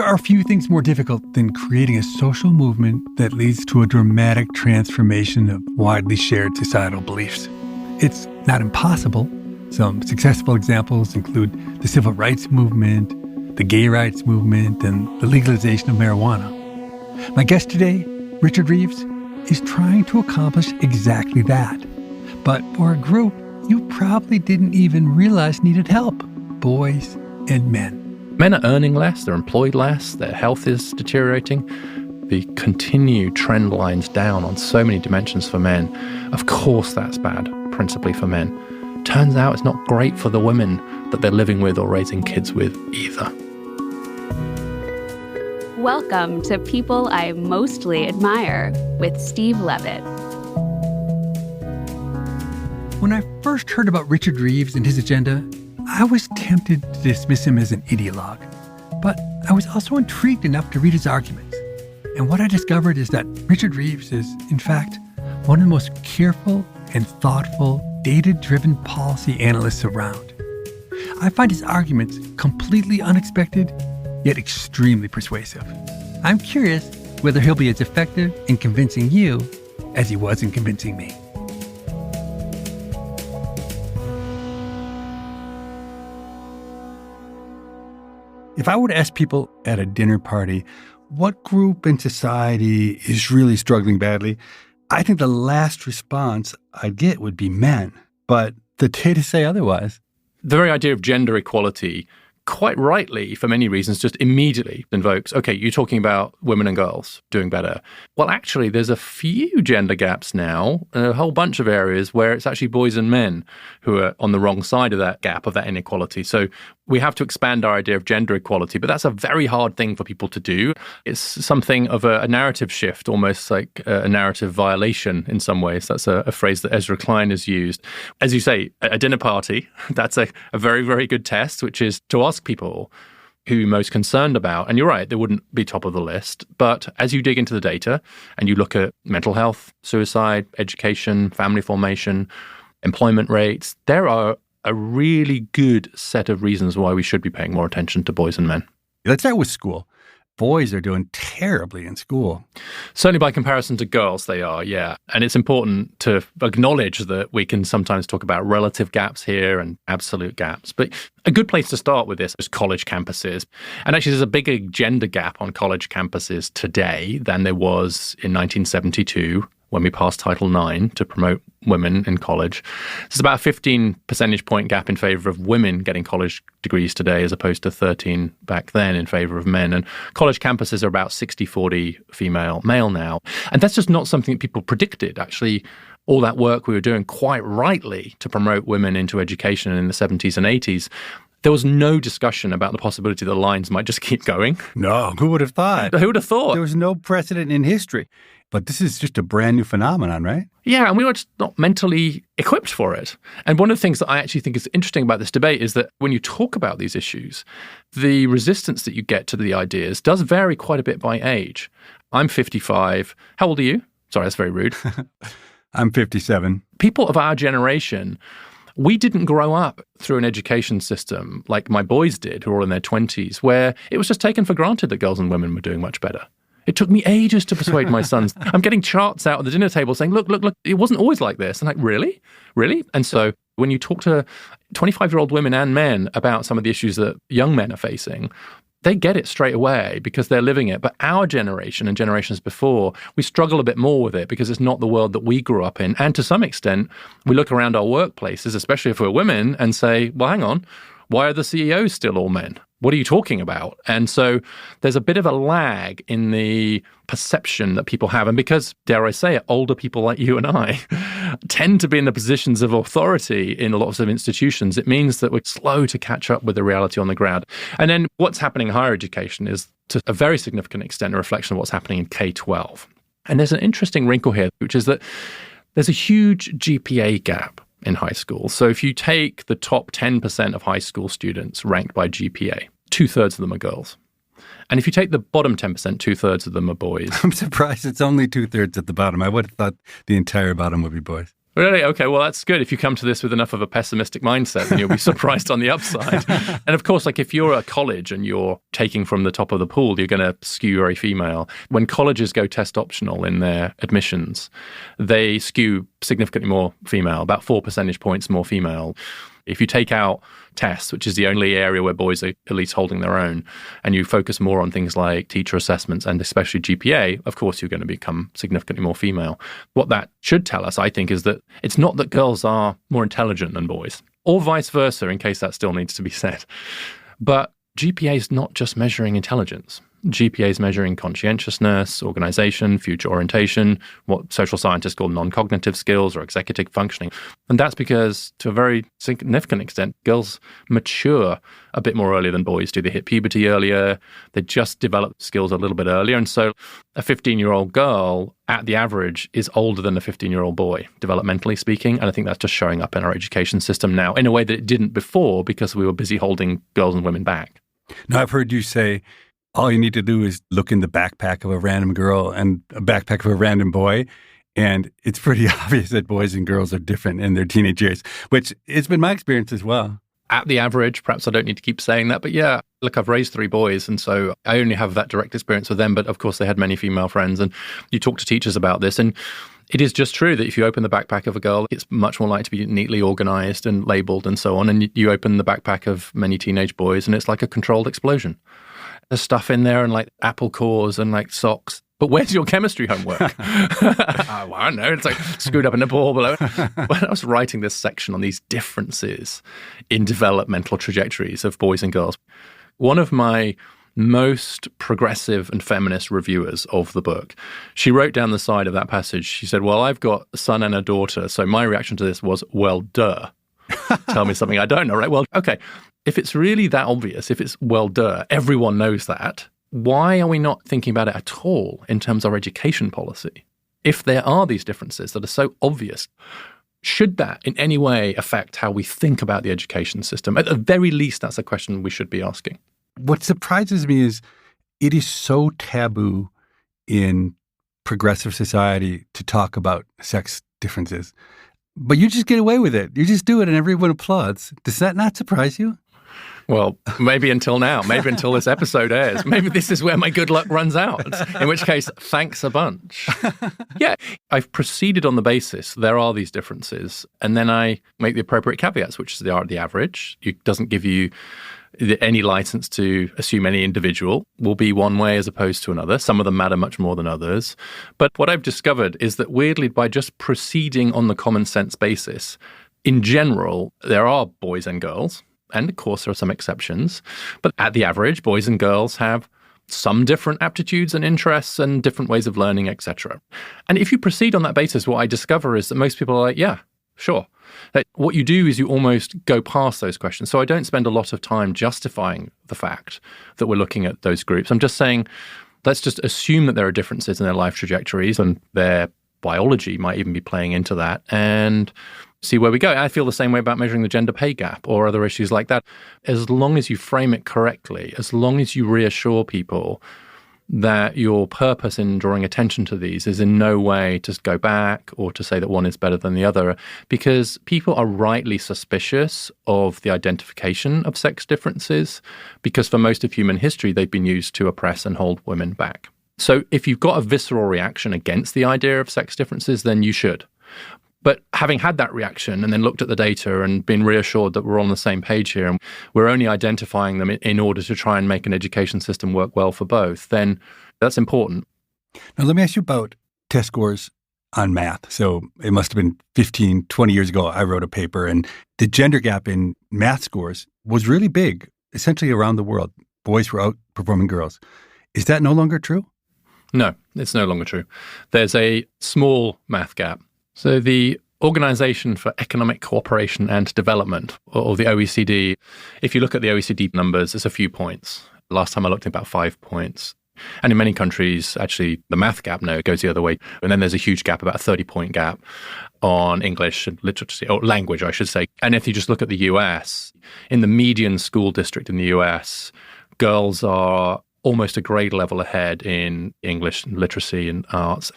There are few things more difficult than creating a social movement that leads to a dramatic transformation of widely shared societal beliefs. It's not impossible. Some successful examples include the civil rights movement, the gay rights movement, and the legalization of marijuana. My guest today, Richard Reeves, is trying to accomplish exactly that. But for a group you probably didn't even realize needed help, boys and men. Men are earning less, they're employed less, their health is deteriorating. The continued trend lines down on so many dimensions for men. Of course that's bad, principally for men. Turns out it's not great for the women that they're living with or raising kids with either. Welcome to People I Mostly Admire with Steve Levitt. When I first heard about Richard Reeves and his agenda, I was tempted to dismiss him as an ideologue. But I was also intrigued enough to read his arguments. And what I discovered is that Richard Reeves is, in fact, one of the most careful and thoughtful, data-driven policy analysts around. I find his arguments completely unexpected, yet extremely persuasive. I'm curious whether he'll be as effective in convincing you as he was in convincing me. If I were to ask people at a dinner party, what group in society is really struggling badly, I think the last response I'd get would be men. But the data say otherwise. The very idea of gender equality, quite rightly, for many reasons, just immediately invokes, okay, you're talking about women and girls doing better. Well, actually, there's a few gender gaps now, a whole bunch of areas where it's actually boys and men who are on the wrong side of that gap, of that inequality. So we have to expand our idea of gender equality, but that's a very hard thing for people to do. It's something of a narrative shift, almost like a narrative violation in some ways. That's a phrase that Ezra Klein has used. As you say, a dinner party, that's a very, very good test, which is to ask people who you're most concerned about. And you're right, they wouldn't be top of the list. But as you dig into the data and you look at mental health, suicide, education, family formation, employment rates, there are a really good set of reasons why we should be paying more attention to boys and men. Let's start with school. Boys are doing terribly in school. Certainly by comparison to girls, they are, yeah. And it's important to acknowledge that we can sometimes talk about relative gaps here and absolute gaps. But a good place to start with this is college campuses. And actually, there's a bigger gender gap on college campuses today than there was in 1972, when we passed Title IX to promote women in college. It's about a 15 percentage point gap in favor of women getting college degrees today as opposed to 13 back then in favor of men. And college campuses are about 60-40 female-male now. And that's just not something that people predicted. Actually, all that work we were doing quite rightly to promote women into education in the 70s and 80s, there was no discussion about the possibility that the lines might just keep going. No, who would have thought? Who would have thought? There was no precedent in history. But this is just a brand new phenomenon, right? Yeah, and we were just not mentally equipped for it. And one of the things that I actually think is interesting about this debate is that when you talk about these issues, the resistance that you get to the ideas does vary quite a bit by age. I'm 55. How old are you? Sorry, that's very rude. I'm 57. People of our generation, we didn't grow up through an education system like my boys did, who are all in their 20s, where it was just taken for granted that girls and women were doing much better. It took me ages to persuade my sons. I'm getting charts out at the dinner table saying, look, it wasn't always like this. I'm like, really? Really? And so when you talk to 25-year-old women and men about some of the issues that young men are facing, they get it straight away because they're living it. But our generation and generations before, we struggle a bit more with it because it's not the world that we grew up in. And to some extent, we look around our workplaces, especially if we're women, and say, well, hang on, why are the CEOs still all men? What are you talking about? And so there's a bit of a lag in the perception that people have. And because, dare I say it, older people like you and I tend to be in the positions of authority in lots of institutions, it means that we're slow to catch up with the reality on the ground. And then what's happening in higher education is, to a very significant extent, a reflection of what's happening in K-12. And there's an interesting wrinkle here, which is that there's a huge GPA gap in high school. So if you take the top 10% of high school students ranked by GPA, 2/3 of them are girls. And if you take the bottom 10%, 2/3 of them are boys. I'm surprised it's only 2/3 at the bottom. I would have thought the entire bottom would be boys. Really? Okay, well, that's good. If you come to this with enough of a pessimistic mindset, then you'll be surprised on the upside. And of course, like if you're a college and you're taking from the top of the pool, you're going to skew very female. When colleges go test optional in their admissions, they skew significantly more female, about 4 percentage points more female. If you take out tests, which is the only area where boys are at least holding their own, and you focus more on things like teacher assessments and especially GPA, of course, you're going to become significantly more female. What that should tell us, I think, is that it's not that girls are more intelligent than boys, or vice versa, in case that still needs to be said. But GPA is not just measuring intelligence. GPA is measuring conscientiousness, organization, future orientation, what social scientists call non-cognitive skills or executive functioning. And that's because, to a very significant extent, girls mature a bit more earlier than boys do. They hit puberty earlier. They just develop skills a little bit earlier. And so a 15-year-old girl, at the average, is older than a 15-year-old boy, developmentally speaking. And I think that's just showing up in our education system now in a way that it didn't before because we were busy holding girls and women back. Now, I've heard you say, all you need to do is look in the backpack of a random girl and a backpack of a random boy, and it's pretty obvious that boys and girls are different in their teenage years, which it's been my experience as well. At the average, perhaps I don't need to keep saying that, but yeah, look, I've raised 3 boys, and so I only have that direct experience with them, but of course they had many female friends, and you talk to teachers about this, and it is just true that if you open the backpack of a girl, it's much more likely to be neatly organized and labeled and so on, and you open the backpack of many teenage boys, and it's like a controlled explosion. There's stuff in there and like apple cores and like socks. But where's your chemistry homework? Well, I don't know. It's like screwed up in a ball below. When I was writing this section on these differences in developmental trajectories of boys and girls, one of my most progressive and feminist reviewers of the book, she wrote down the side of that passage. She said, well, I've got a son and a daughter. So my reaction to this was, well, duh. Tell me something I don't know, right? Well, okay. If it's really that obvious, if it's well, duh, everyone knows that, why are we not thinking about it at all in terms of our education policy? If there are these differences that are so obvious, should that in any way affect how we think about the education system? At the very least, that's a question we should be asking. What surprises me is it is so taboo in progressive society to talk about sex differences. But you just get away with it. You just do it and everyone applauds. Does that not surprise you? Well, maybe until now, maybe until this episode airs. Maybe this is where my good luck runs out, in which case, thanks a bunch. Yeah, I've proceeded on the basis there are these differences, and then I make the appropriate caveats, which is they are the average. It doesn't give you any license to assume any individual will be one way as opposed to another. Some of them matter much more than others. But what I've discovered is that weirdly, by just proceeding on the common sense basis, in general, there are boys and girls. And of course, there are some exceptions. But at the average, boys and girls have some different aptitudes and interests and different ways of learning, etc. And if you proceed on that basis, what I discover is that most people are like, yeah, sure. That what you do is you almost go past those questions. So I don't spend a lot of time justifying the fact that we're looking at those groups. I'm just saying, let's just assume that there are differences in their life trajectories and their biology might even be playing into that, and see where we go. I feel the same way about measuring the gender pay gap or other issues like that. As long as you frame it correctly, as long as you reassure people that your purpose in drawing attention to these is in no way to go back or to say that one is better than the other, because people are rightly suspicious of the identification of sex differences, because for most of human history, they've been used to oppress and hold women back. So if you've got a visceral reaction against the idea of sex differences, then you should. But having had that reaction and then looked at the data and been reassured that we're on the same page here and we're only identifying them in order to try and make an education system work well for both, then that's important. Now, let me ask you about test scores on math. So it must have been 15, 20 years ago, I wrote a paper, and the gender gap in math scores was really big, essentially around the world. Boys were outperforming girls. Is that no longer true? No, it's no longer true. There's a small math gap. So the Organization for Economic Cooperation and Development, or the OECD, if you look at the OECD numbers, it's a few points. Last time I looked at about 5 points. And in many countries, actually, the math gap now goes the other way. And then there's a huge gap, about a 30-point gap on English and literacy, or language, I should say. And if you just look at the US, in the median school district in the US, girls are almost a grade level ahead in English literacy and arts.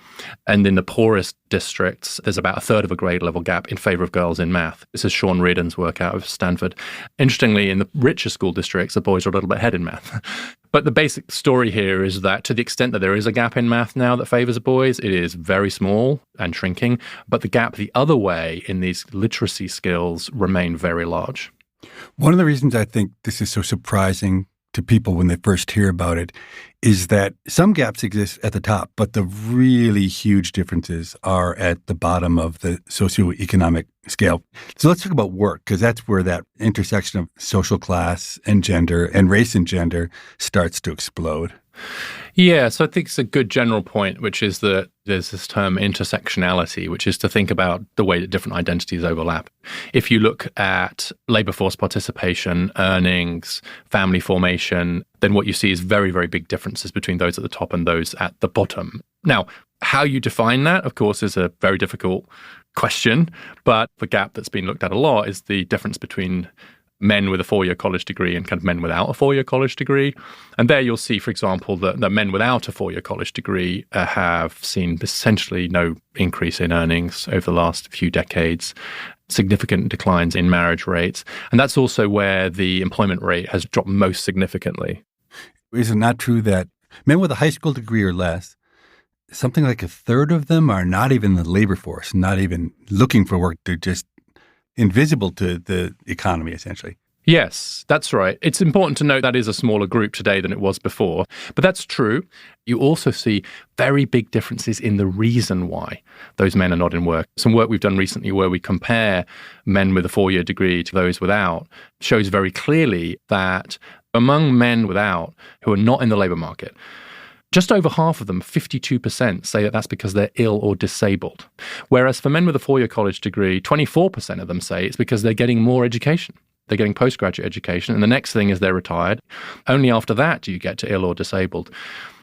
And in the poorest districts, there's about a third of a grade level gap in favor of girls in math. This is Sean Reardon's work out of Stanford. Interestingly, in the richer school districts, the boys are a little bit ahead in math. But the basic story here is that to the extent that there is a gap in math now that favors boys, it is very small and shrinking. But the gap the other way in these literacy skills remain very large. One of the reasons I think this is so surprising to people when they first hear about it is that some gaps exist at the top, but the really huge differences are at the bottom of the socioeconomic scale. So let's talk about work, because that's where that intersection of social class and gender and race and gender starts to explode. Yeah, so I think it's a good general point, which is that there's this term intersectionality, which is to think about the way that different identities overlap. If you look at labor force participation, earnings, family formation, then what you see is very, very big differences between those at the top and those at the bottom. Now, how you define that, of course, is a very difficult question, but the gap that's been looked at a lot is the difference between men with a 4-year college degree and kind of men without a 4-year college degree. And there you'll see, for example, that the men without a 4-year college degree have seen essentially no increase in earnings over the last few decades, significant declines in marriage rates. And that's also where the employment rate has dropped most significantly. Is it not true that men with a high school degree or less, something like a third of them are not even in the labor force, not even looking for work? They're just invisible to the economy, essentially. Yes, that's right. It's important to note that is a smaller group today than it was before. But that's true. You also see very big differences in the reason why those men are not in work. Some work we've done recently where we compare men with a 4-year degree to those without shows very clearly that among men without who are not in the labor market, just over half of them, 52%, say that that's because they're ill or disabled. Whereas for men with a 4-year college degree, 24% of them say it's because they're getting more education. They're getting postgraduate education. And the next thing is they're retired. Only after that do you get to ill or disabled.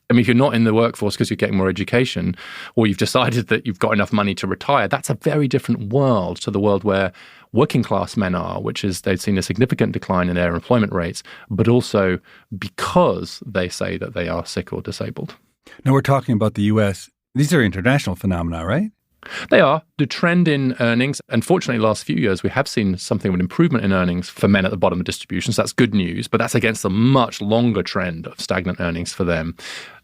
I mean, if you're not in the workforce because you're getting more education, or you've decided that you've got enough money to retire, that's a very different world to the world where working class men are, which is they've seen a significant decline in their employment rates, but also because they say that they are sick or disabled. Now we're talking about the U.S. These are international phenomena, right? They are. The trend in earnings, unfortunately, the last few years, we have seen something of an improvement in earnings for men at the bottom of distribution. So that's good news, but that's against a much longer trend of stagnant earnings for them.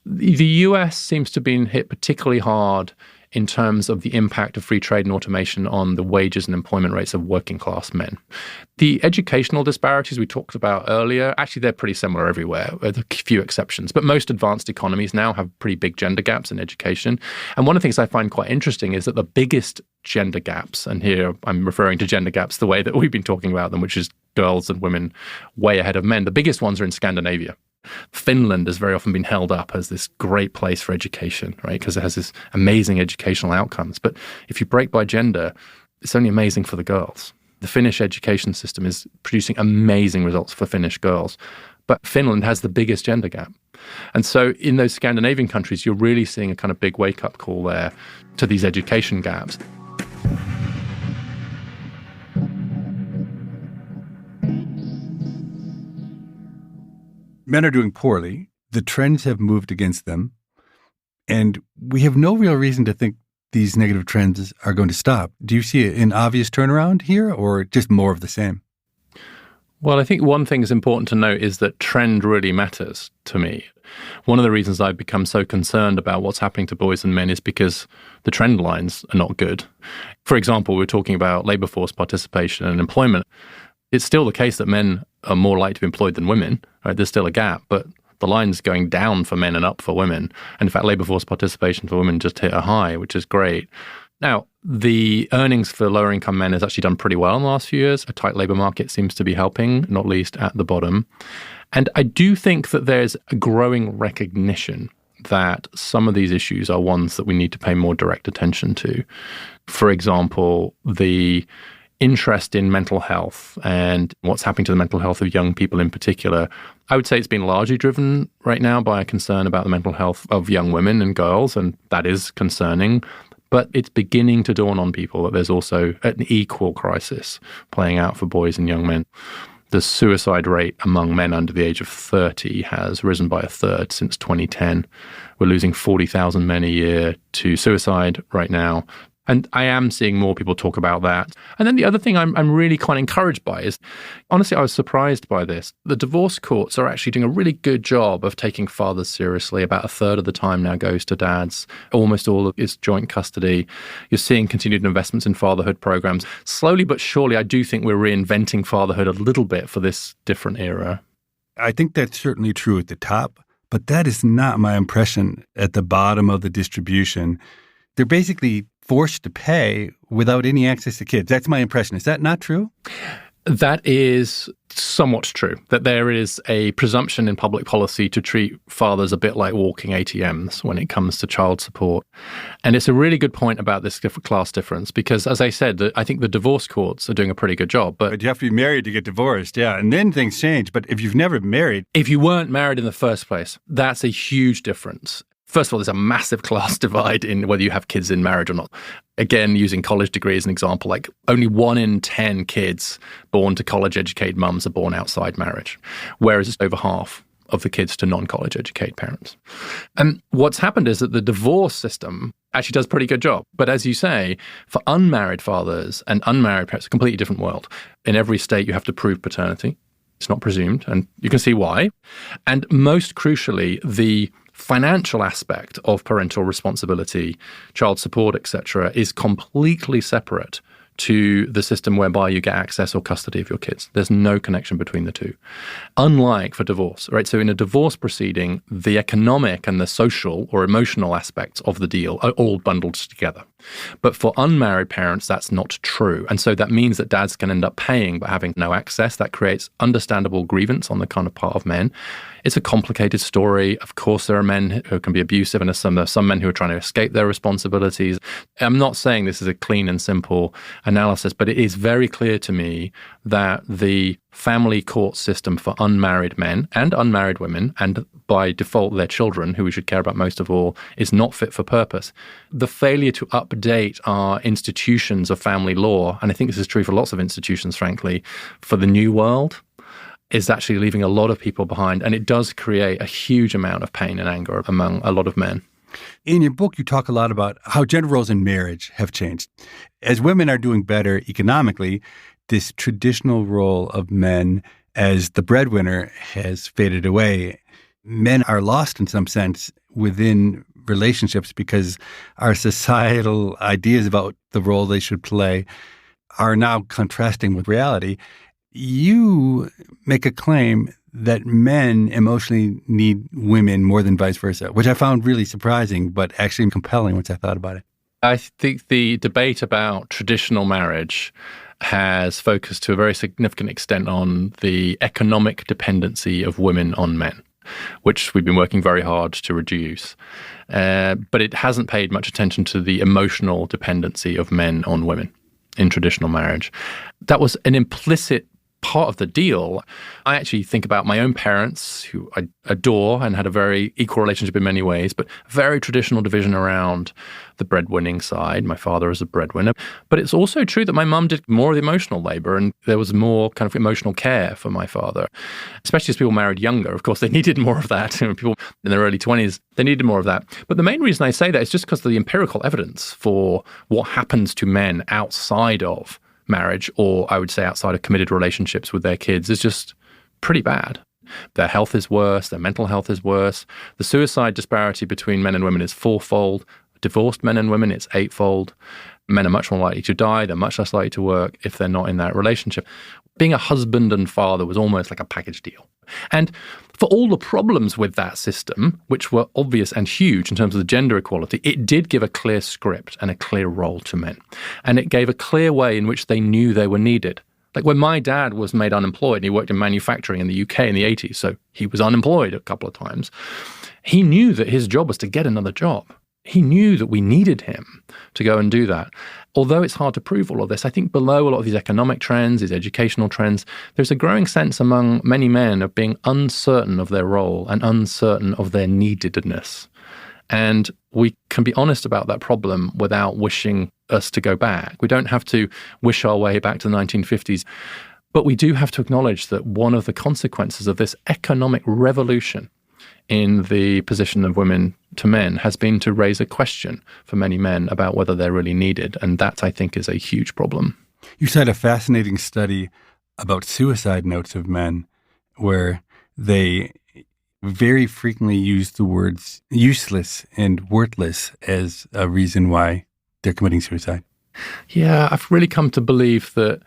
The US seems to have been hit particularly hard in terms of the impact of free trade and automation on the wages and employment rates of working class men. The educational disparities we talked about earlier, actually they're pretty similar everywhere, with a few exceptions. But most advanced economies now have pretty big gender gaps in education. And one of the things I find quite interesting is that the biggest gender gaps, and here I'm referring to gender gaps the way that we've been talking about them, which is girls and women way ahead of men, the biggest ones are in Scandinavia. Finland has very often been held up as this great place for education, right? Because it has this amazing educational outcomes. But if you break by gender, it's only amazing for the girls. The Finnish education system is producing amazing results for Finnish girls. But Finland has the biggest gender gap. And so in those Scandinavian countries, you're really seeing a kind of big wake-up call there to these education gaps. Men are doing poorly. The trends have moved against them. And we have no real reason to think these negative trends are going to stop. Do you see an obvious turnaround here or just more of the same? Well, I think one thing is important to note is that trend really matters to me. One of the reasons I've become so concerned about what's happening to boys and men is because the trend lines are not good. For example, we're talking about labor force participation and employment. It's still the case that men are more likely to be employed than women, right? There's still a gap, but the line's going down for men and up for women. And in fact, labor force participation for women just hit a high, which is great. Now, the earnings for lower income men has actually done pretty well in the last few years. A tight labor market seems to be helping, not least at the bottom. And I do think that there's a growing recognition that some of these issues are ones that we need to pay more direct attention to. For example, the interest in mental health and what's happening to the mental health of young people in particular, I would say it's been largely driven right now by a concern about the mental health of young women and girls, and that is concerning. But it's beginning to dawn on people that there's also an equal crisis playing out for boys and young men. The suicide rate among men under the age of 30 has risen by a third since 2010. We're losing 40,000 men a year to suicide right now. And I am seeing more people talk about that. And then the other thing I'm really quite encouraged by is, honestly, I was surprised by this. The divorce courts are actually doing a really good job of taking fathers seriously. About a third of the time now goes to dads. Almost all is joint custody. You're seeing continued investments in fatherhood programs. Slowly but surely, I do think we're reinventing fatherhood a little bit for this different era. I think that's certainly true at the top, but that is not my impression at the bottom of the distribution. They're basically forced to pay without any access to kids. That's my impression. Is that not true? That is somewhat true, that there is a presumption in public policy to treat fathers a bit like walking ATMs when it comes to child support. And it's a really good point about this class difference because, as I said, I think the divorce courts are doing a pretty good job. But you have to be married to get divorced, yeah, and then things change. But if you've never been married... If you weren't married in the first place, that's a huge difference. First of all, there's a massive class divide in whether you have kids in marriage or not. Again, using college degree as an example, like only 1 in 10 kids born to college-educated mums are born outside marriage, whereas it's over half of the kids to non-college educated parents. And what's happened is that the divorce system actually does a pretty good job. But as you say, for unmarried fathers and unmarried parents, it's a completely different world. In every state, you have to prove paternity. It's not presumed, and you can see why. And most crucially, the financial aspect of parental responsibility, child support, etc., is completely separate to the system whereby you get access or custody of your kids. There's no connection between the two. Unlike for divorce, right? So in a divorce proceeding, the economic and the social or emotional aspects of the deal are all bundled together. But for unmarried parents, that's not true. And so that means that dads can end up paying but having no access. That creates understandable grievance on the kind of part of men. It's a complicated story. Of course, there are men who can be abusive, and there are some men who are trying to escape their responsibilities. I'm not saying this is a clean and simple analysis, but it is very clear to me that the family court system for unmarried men and unmarried women, and by default their children, who we should care about most of all, is not fit for purpose. The failure to update our institutions of family law, and I think this is true for lots of institutions, frankly, for the new world, is actually leaving a lot of people behind. And it does create a huge amount of pain and anger among a lot of men. In your book, you talk a lot about how gender roles in marriage have changed. As women are doing better economically, this traditional role of men as the breadwinner has faded away. Men are lost in some sense within relationships because our societal ideas about the role they should play are now contrasting with reality. You make a claim that men emotionally need women more than vice versa, which I found really surprising, but actually compelling once I thought about it. I think the debate about traditional marriage has focused to a very significant extent on the economic dependency of women on men, which we've been working very hard to reduce. But it hasn't paid much attention to the emotional dependency of men on women in traditional marriage. That was an implicit part of the deal. I actually think about my own parents, who I adore and had a very equal relationship in many ways, but very traditional division around the breadwinning side. My father is a breadwinner. But it's also true that my mum did more of the emotional labor, and there was more kind of emotional care for my father, especially as people married younger. Of course, they needed more of that. People in their early 20s, they needed more of that. But the main reason I say that is just because of the empirical evidence for what happens to men outside of marriage, or I would say outside of committed relationships with their kids, is just pretty bad. Their health is worse, their mental health is worse. The suicide disparity between men and women is 4-fold. Divorced men and women, it's 8-fold. Men are much more likely to die, they're much less likely to work if they're not in that relationship. Being a husband and father was almost like a package deal. And for all the problems with that system, which were obvious and huge in terms of the gender equality, it did give a clear script and a clear role to men. And it gave a clear way in which they knew they were needed. Like when my dad was made unemployed, and he worked in manufacturing in the UK in the 80s, so he was unemployed a couple of times, he knew that his job was to get another job. He knew that we needed him to go and do that. Although it's hard to prove all of this, I think below a lot of these economic trends, these educational trends, there's a growing sense among many men of being uncertain of their role and uncertain of their neededness. And we can be honest about that problem without wishing us to go back. We don't have to wish our way back to the 1950s. But we do have to acknowledge that one of the consequences of this economic revolution in the position of women to men has been to raise a question for many men about whether they're really needed. And that, I think, is a huge problem. You cite a fascinating study about suicide notes of men where they very frequently use the words useless and worthless as a reason why they're committing suicide. Yeah, I've really come to believe that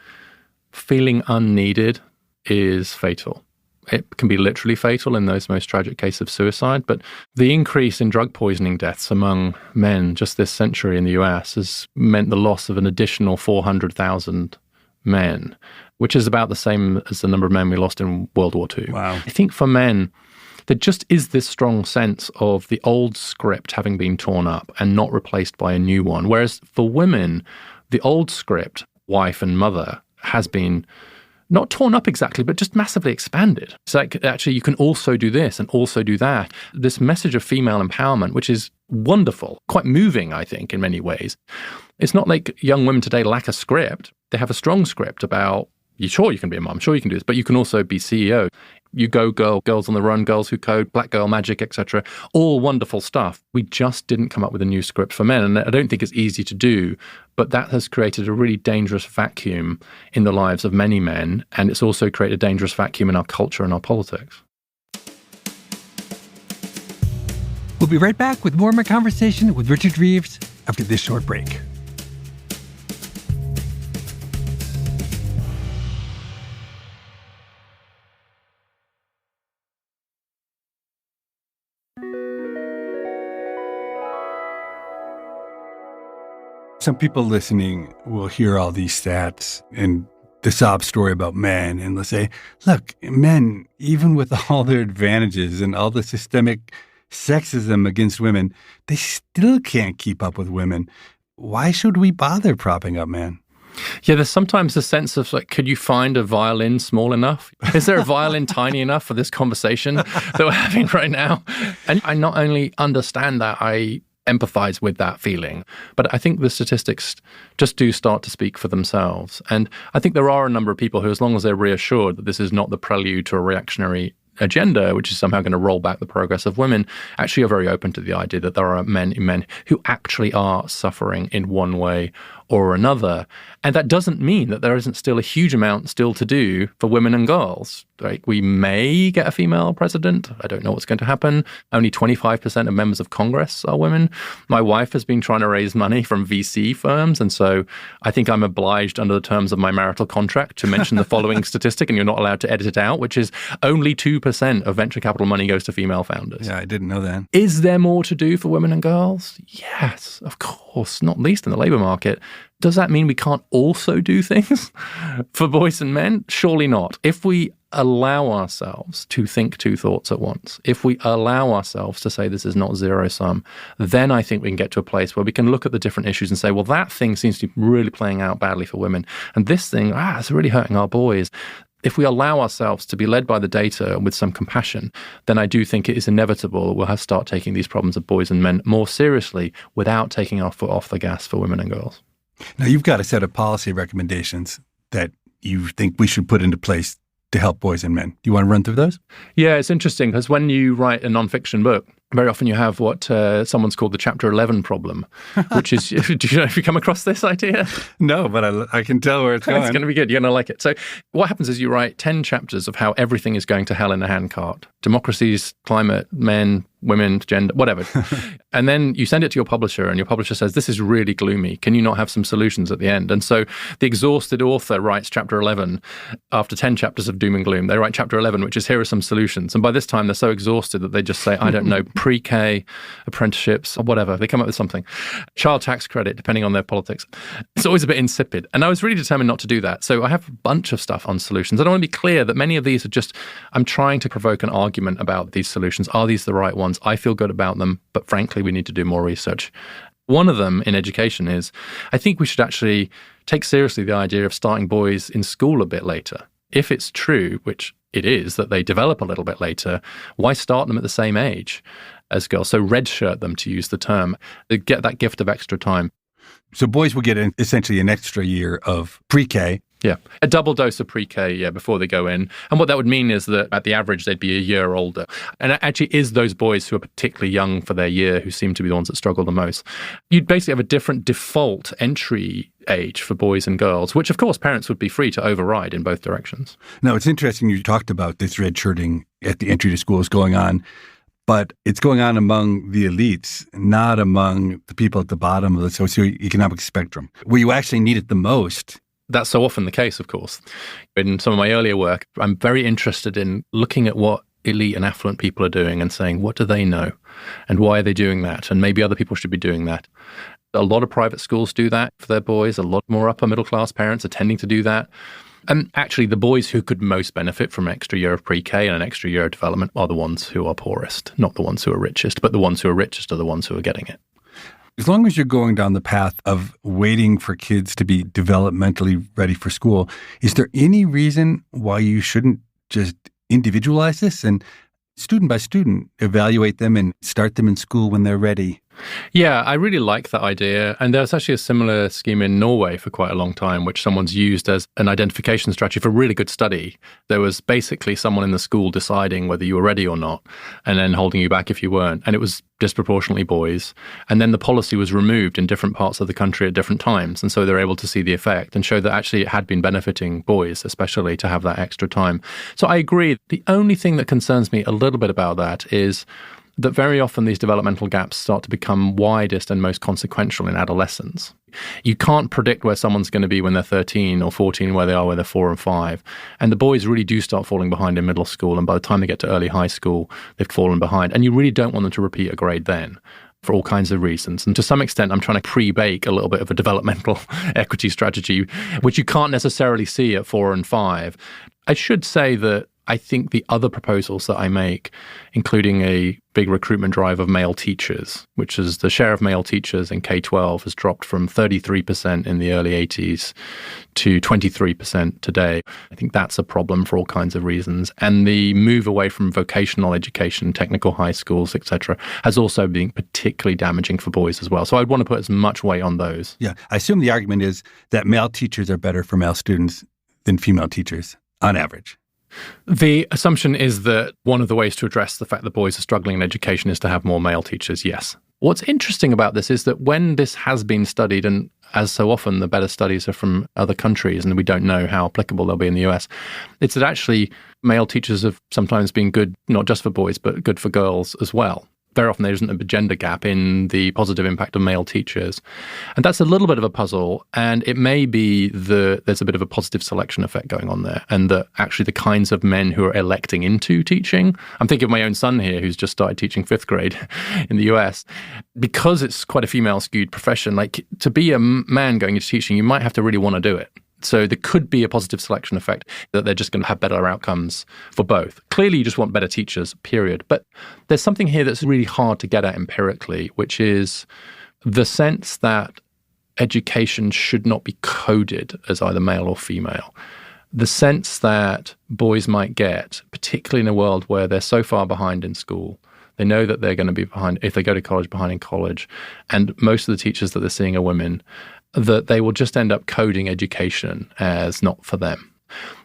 feeling unneeded is fatal. It can be literally fatal in those most tragic cases of suicide, but the increase in drug poisoning deaths among men just this century in the US has meant the loss of an additional 400,000 men, which is about the same as the number of men we lost in World War II. Wow. I think for men, there just is this strong sense of the old script having been torn up and not replaced by a new one. Whereas for women, the old script, wife and mother, has been not torn up exactly, but just massively expanded. It's like, actually, you can also do this and also do that. This message of female empowerment, which is wonderful, quite moving, I think, in many ways. It's not like young women today lack a script. They have a strong script about, sure, you can be a mom, sure, you can do this, but you can also be CEO. You go girl, girls on the run, girls who code, black girl magic, etc. All wonderful stuff. We just didn't come up with a new script for men. And I don't think it's easy to do, but that has created a really dangerous vacuum in the lives of many men. And it's also created a dangerous vacuum in our culture and our politics. We'll be right back with more of my conversation with Richard Reeves after this short break. Some people listening will hear all these stats and the sob story about men, and they'll say, look, men, even with all their advantages and all the systemic sexism against women, they still can't keep up with women. Why should we bother propping up men? Yeah, there's sometimes a sense of like, could you find a violin small enough? Is there a violin tiny enough for this conversation that we're having right now? And I not only understand that, I empathize with that feeling. But I think the statistics just do start to speak for themselves. And I think there are a number of people who, as long as they're reassured that this is not the prelude to a reactionary agenda, which is somehow going to roll back the progress of women, actually are very open to the idea that there are men who actually are suffering in one way or another. And that doesn't mean that there isn't still a huge amount still to do for women and girls. Right? We may get a female president. I don't know what's going to happen. Only 25% of members of Congress are women. My wife has been trying to raise money from VC firms. And so I think I'm obliged under the terms of my marital contract to mention the following statistic, and you're not allowed to edit it out, which is only 2% of venture capital money goes to female founders. Yeah, I didn't know that. Is there more to do for women and girls? Yes, of course, not least in the labor market. Does that mean we can't also do things for boys and men? Surely not. If we allow ourselves to think two thoughts at once, if we allow ourselves to say this is not zero sum, then I think we can get to a place where we can look at the different issues and say, well, that thing seems to be really playing out badly for women. And this thing, it's really hurting our boys. If we allow ourselves to be led by the data with some compassion, then I do think it is inevitable that we'll have to start taking these problems of boys and men more seriously without taking our foot off the gas for women and girls. Now, you've got a set of policy recommendations that you think we should put into place to help boys and men. Do you want to run through those? Yeah, it's interesting because when you write a nonfiction book, very often you have what someone's called the Chapter 11 problem, which is, do you know if you come across this idea? No, but I can tell where it's going. It's going to be good. You're going to like it. So what happens is you write 10 chapters of how everything is going to hell in a handcart. Democracies, climate, men, women, gender, whatever. And then you send it to your publisher and your publisher says, this is really gloomy. Can you not have some solutions at the end? And so the exhausted author writes Chapter 11 after 10 chapters of doom and gloom. They write Chapter 11, which is here are some solutions. And by this time, they're so exhausted that they just say, I don't know, pre-K, apprenticeships, or whatever. They come up with something. Child tax credit, depending on their politics. It's always a bit insipid. And I was really determined not to do that. So I have a bunch of stuff on solutions. And I want to be clear that many of these are just, I'm trying to provoke an argument about these solutions. Are these the right ones? I feel good about them, but frankly, we need to do more research. One of them in education is, I think we should actually take seriously the idea of starting boys in school a bit later. If it's true, which it is, that they develop a little bit later, why start them at the same age as girls? So redshirt them, to use the term. They get that gift of extra time. So boys will get essentially an extra year of pre-K Yeah, a double dose of pre-K, before they go in. And what that would mean is that at the average, they'd be a year older. And it actually is those boys who are particularly young for their year who seem to be the ones that struggle the most. You'd basically have a different default entry age for boys and girls, which, of course, parents would be free to override in both directions. Now, it's interesting you talked about this red shirting at the entry to schools going on, but it's going on among the elites, not among the people at the bottom of the socioeconomic spectrum, where you actually need it the most. That's so often the case, of course. In some of my earlier work, I'm very interested in looking at what elite and affluent people are doing and saying, what do they know? And why are they doing that? And maybe other people should be doing that. A lot of private schools do that for their boys. A lot more upper middle class parents are tending to do that. And actually, the boys who could most benefit from an extra year of pre-K and an extra year of development are the ones who are poorest, not the ones who are richest, but the ones who are richest are the ones who are getting it. As long as you're going down the path of waiting for kids to be developmentally ready for school, is there any reason why you shouldn't just individualize this and student by student evaluate them and start them in school when they're ready? Yeah, I really like that idea. And there's actually a similar scheme in Norway for quite a long time, which someone's used as an identification strategy for a really good study. There was basically someone in the school deciding whether you were ready or not, and then holding you back if you weren't. And it was disproportionately boys. And then the policy was removed in different parts of the country at different times. And so they're able to see the effect and show that actually it had been benefiting boys, especially to have that extra time. So I agree. The only thing that concerns me a little bit about that is that very often these developmental gaps start to become widest and most consequential in adolescence. You can't predict where someone's going to be when they're 13 or 14, where they are when they're 4 and 5. And the boys really do start falling behind in middle school. And by the time they get to early high school, they've fallen behind. And you really don't want them to repeat a grade then, for all kinds of reasons. And to some extent, I'm trying to pre-bake a little bit of a developmental equity strategy, which you can't necessarily see at 4 and 5. I should say that I think the other proposals that I make, including a big recruitment drive of male teachers, which is the share of male teachers in K-12 has dropped from 33% in the early 80s to 23% today. I think that's a problem for all kinds of reasons. And the move away from vocational education, technical high schools, etc., has also been particularly damaging for boys as well. So I'd want to put as much weight on those. Yeah, I assume the argument is that male teachers are better for male students than female teachers on average. The assumption is that one of the ways to address the fact that boys are struggling in education is to have more male teachers, yes. What's interesting about this is that when this has been studied, and as so often the better studies are from other countries and we don't know how applicable they'll be in the US, it's that actually male teachers have sometimes been good, not just for boys, but good for girls as well. Very often there isn't a gender gap in the positive impact of male teachers. And that's a little bit of a puzzle. And it may be that there's a bit of a positive selection effect going on there. And that actually the kinds of men who are electing into teaching, I'm thinking of my own son here who's just started teaching 5th grade in the US. Because it's quite a female skewed profession, like to be a man going into teaching, you might have to really want to do it. So there could be a positive selection effect that they're just going to have better outcomes for both. Clearly, you just want better teachers, period. But there's something here that's really hard to get at empirically, which is the sense that education should not be coded as either male or female. The sense that boys might get, particularly in a world where they're so far behind in school, they know that they're going to be behind, if they go to college, behind in college, and most of the teachers that they're seeing are women, that they will just end up coding education as not for them.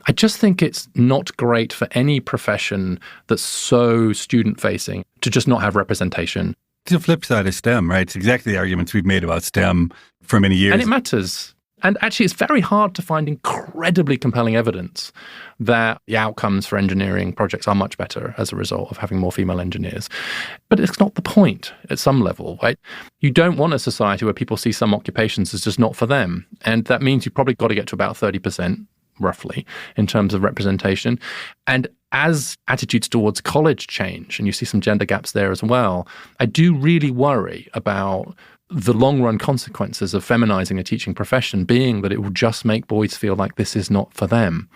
I just think it's not great for any profession that's so student-facing to just not have representation. It's the flip side of STEM, right? It's exactly the arguments we've made about STEM for many years. And it matters. And actually, it's very hard to find incredibly compelling evidence that the outcomes for engineering projects are much better as a result of having more female engineers. But it's not the point at some level, right? You don't want a society where people see some occupations as just not for them. And that means you've probably got to get to about 30%, roughly, in terms of representation. And as attitudes towards college change, and you see some gender gaps there as well, I do really worry about the long-run consequences of feminizing a teaching profession being that it will just make boys feel like this is not for them.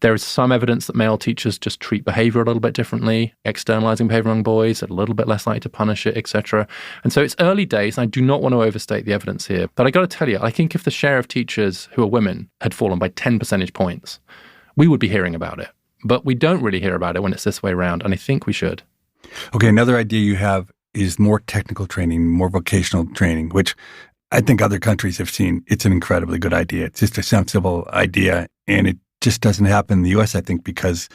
There is some evidence that male teachers just treat behavior a little bit differently, externalizing behavior among boys, a little bit less likely to punish it, etc. And so it's early days, and I do not want to overstate the evidence here. But I got to tell you, I think if the share of teachers who are women had fallen by 10 percentage points, we would be hearing about it. But we don't really hear about it when it's this way around, and I think we should. Okay, another idea you have is more technical training, more vocational training, which I think other countries have seen. It's an incredibly good idea. It's just a sensible idea. And it just doesn't happen in the U.S., I think, because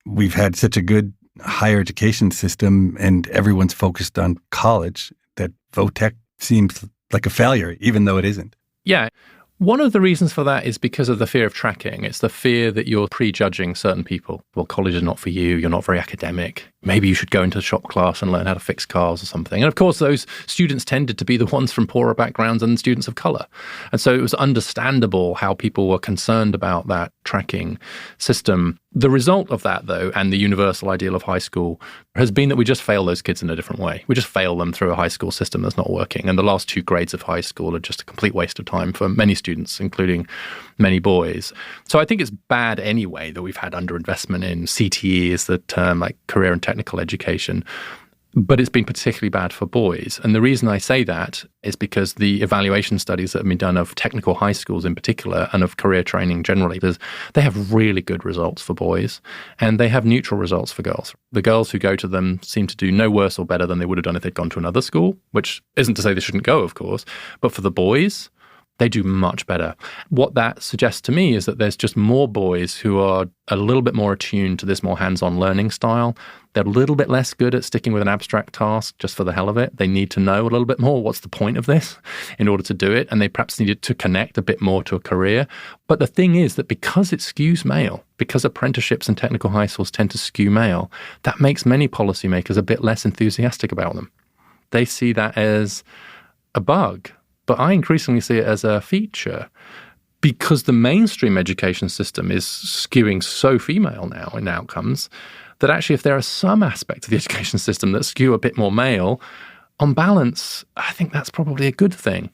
we've had such a good higher education system and everyone's focused on college that VOTEC seems like a failure, even though it isn't. Yeah. One of the reasons for that is because of the fear of tracking. It's the fear that you're prejudging certain people. Well, college is not for you. You're not very academic. Maybe you should go into the shop class and learn how to fix cars or something. And of course, those students tended to be the ones from poorer backgrounds and students of color. And so it was understandable how people were concerned about that tracking system. The result of that, though, and the universal ideal of high school has been that we just fail those kids in a different way. We just fail them through a high school system that's not working. And the last 2 grades of high school are just a complete waste of time for many students, including many boys. So I think it's bad anyway that we've had underinvestment in CTE, is the term, like career and technical education. But it's been particularly bad for boys. And the reason I say that is because the evaluation studies that have been done of technical high schools in particular and of career training generally, they have really good results for boys and they have neutral results for girls. The girls who go to them seem to do no worse or better than they would have done if they'd gone to another school, which isn't to say they shouldn't go, of course. But for the boys, they do much better. What that suggests to me is that there's just more boys who are a little bit more attuned to this more hands-on learning style. They're a little bit less good at sticking with an abstract task just for the hell of it. They need to know a little bit more what's the point of this in order to do it, and they perhaps need to connect a bit more to a career. But the thing is that because it skews male, because apprenticeships and technical high schools tend to skew male, that makes many policymakers a bit less enthusiastic about them. They see that as a bug. But I increasingly see it as a feature because the mainstream education system is skewing so female now in outcomes that actually if there are some aspects of the education system that skew a bit more male, on balance, I think that's probably a good thing.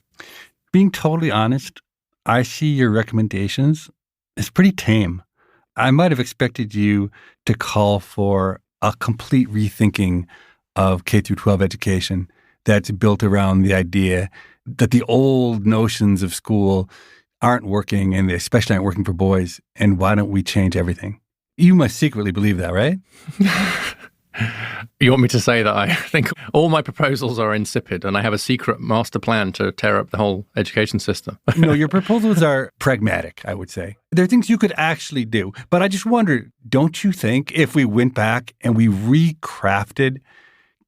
Being totally honest, I see your recommendations as pretty tame. I might have expected you to call for a complete rethinking of K through 12 education that's built around the idea that the old notions of school aren't working, and they especially aren't working for boys, and why don't we change everything? You must secretly believe that, right? You want me to say that I think all my proposals are insipid and I have a secret master plan to tear up the whole education system? No, your proposals are pragmatic, I would say. There are things you could actually do. But I just wonder, don't you think if we went back and we recrafted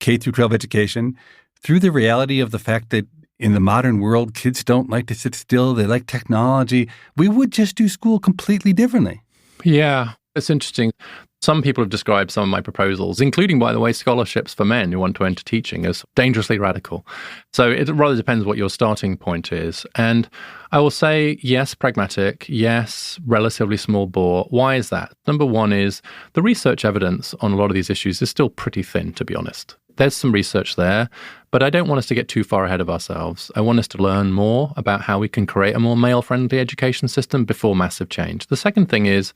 K through 12 education through the reality of the fact that in the modern world, kids don't like to sit still, they like technology, we would just do school completely differently? Yeah, it's interesting. Some people have described some of my proposals, including, by the way, scholarships for men who want to enter teaching, as dangerously radical. So it rather depends what your starting point is. And I will say, yes, pragmatic, yes, relatively small bore. Why is that? Number one is the research evidence on a lot of these issues is still pretty thin, to be honest. There's some research there, but I don't want us to get too far ahead of ourselves. I want us to learn more about how we can create a more male-friendly education system before massive change. The second thing is,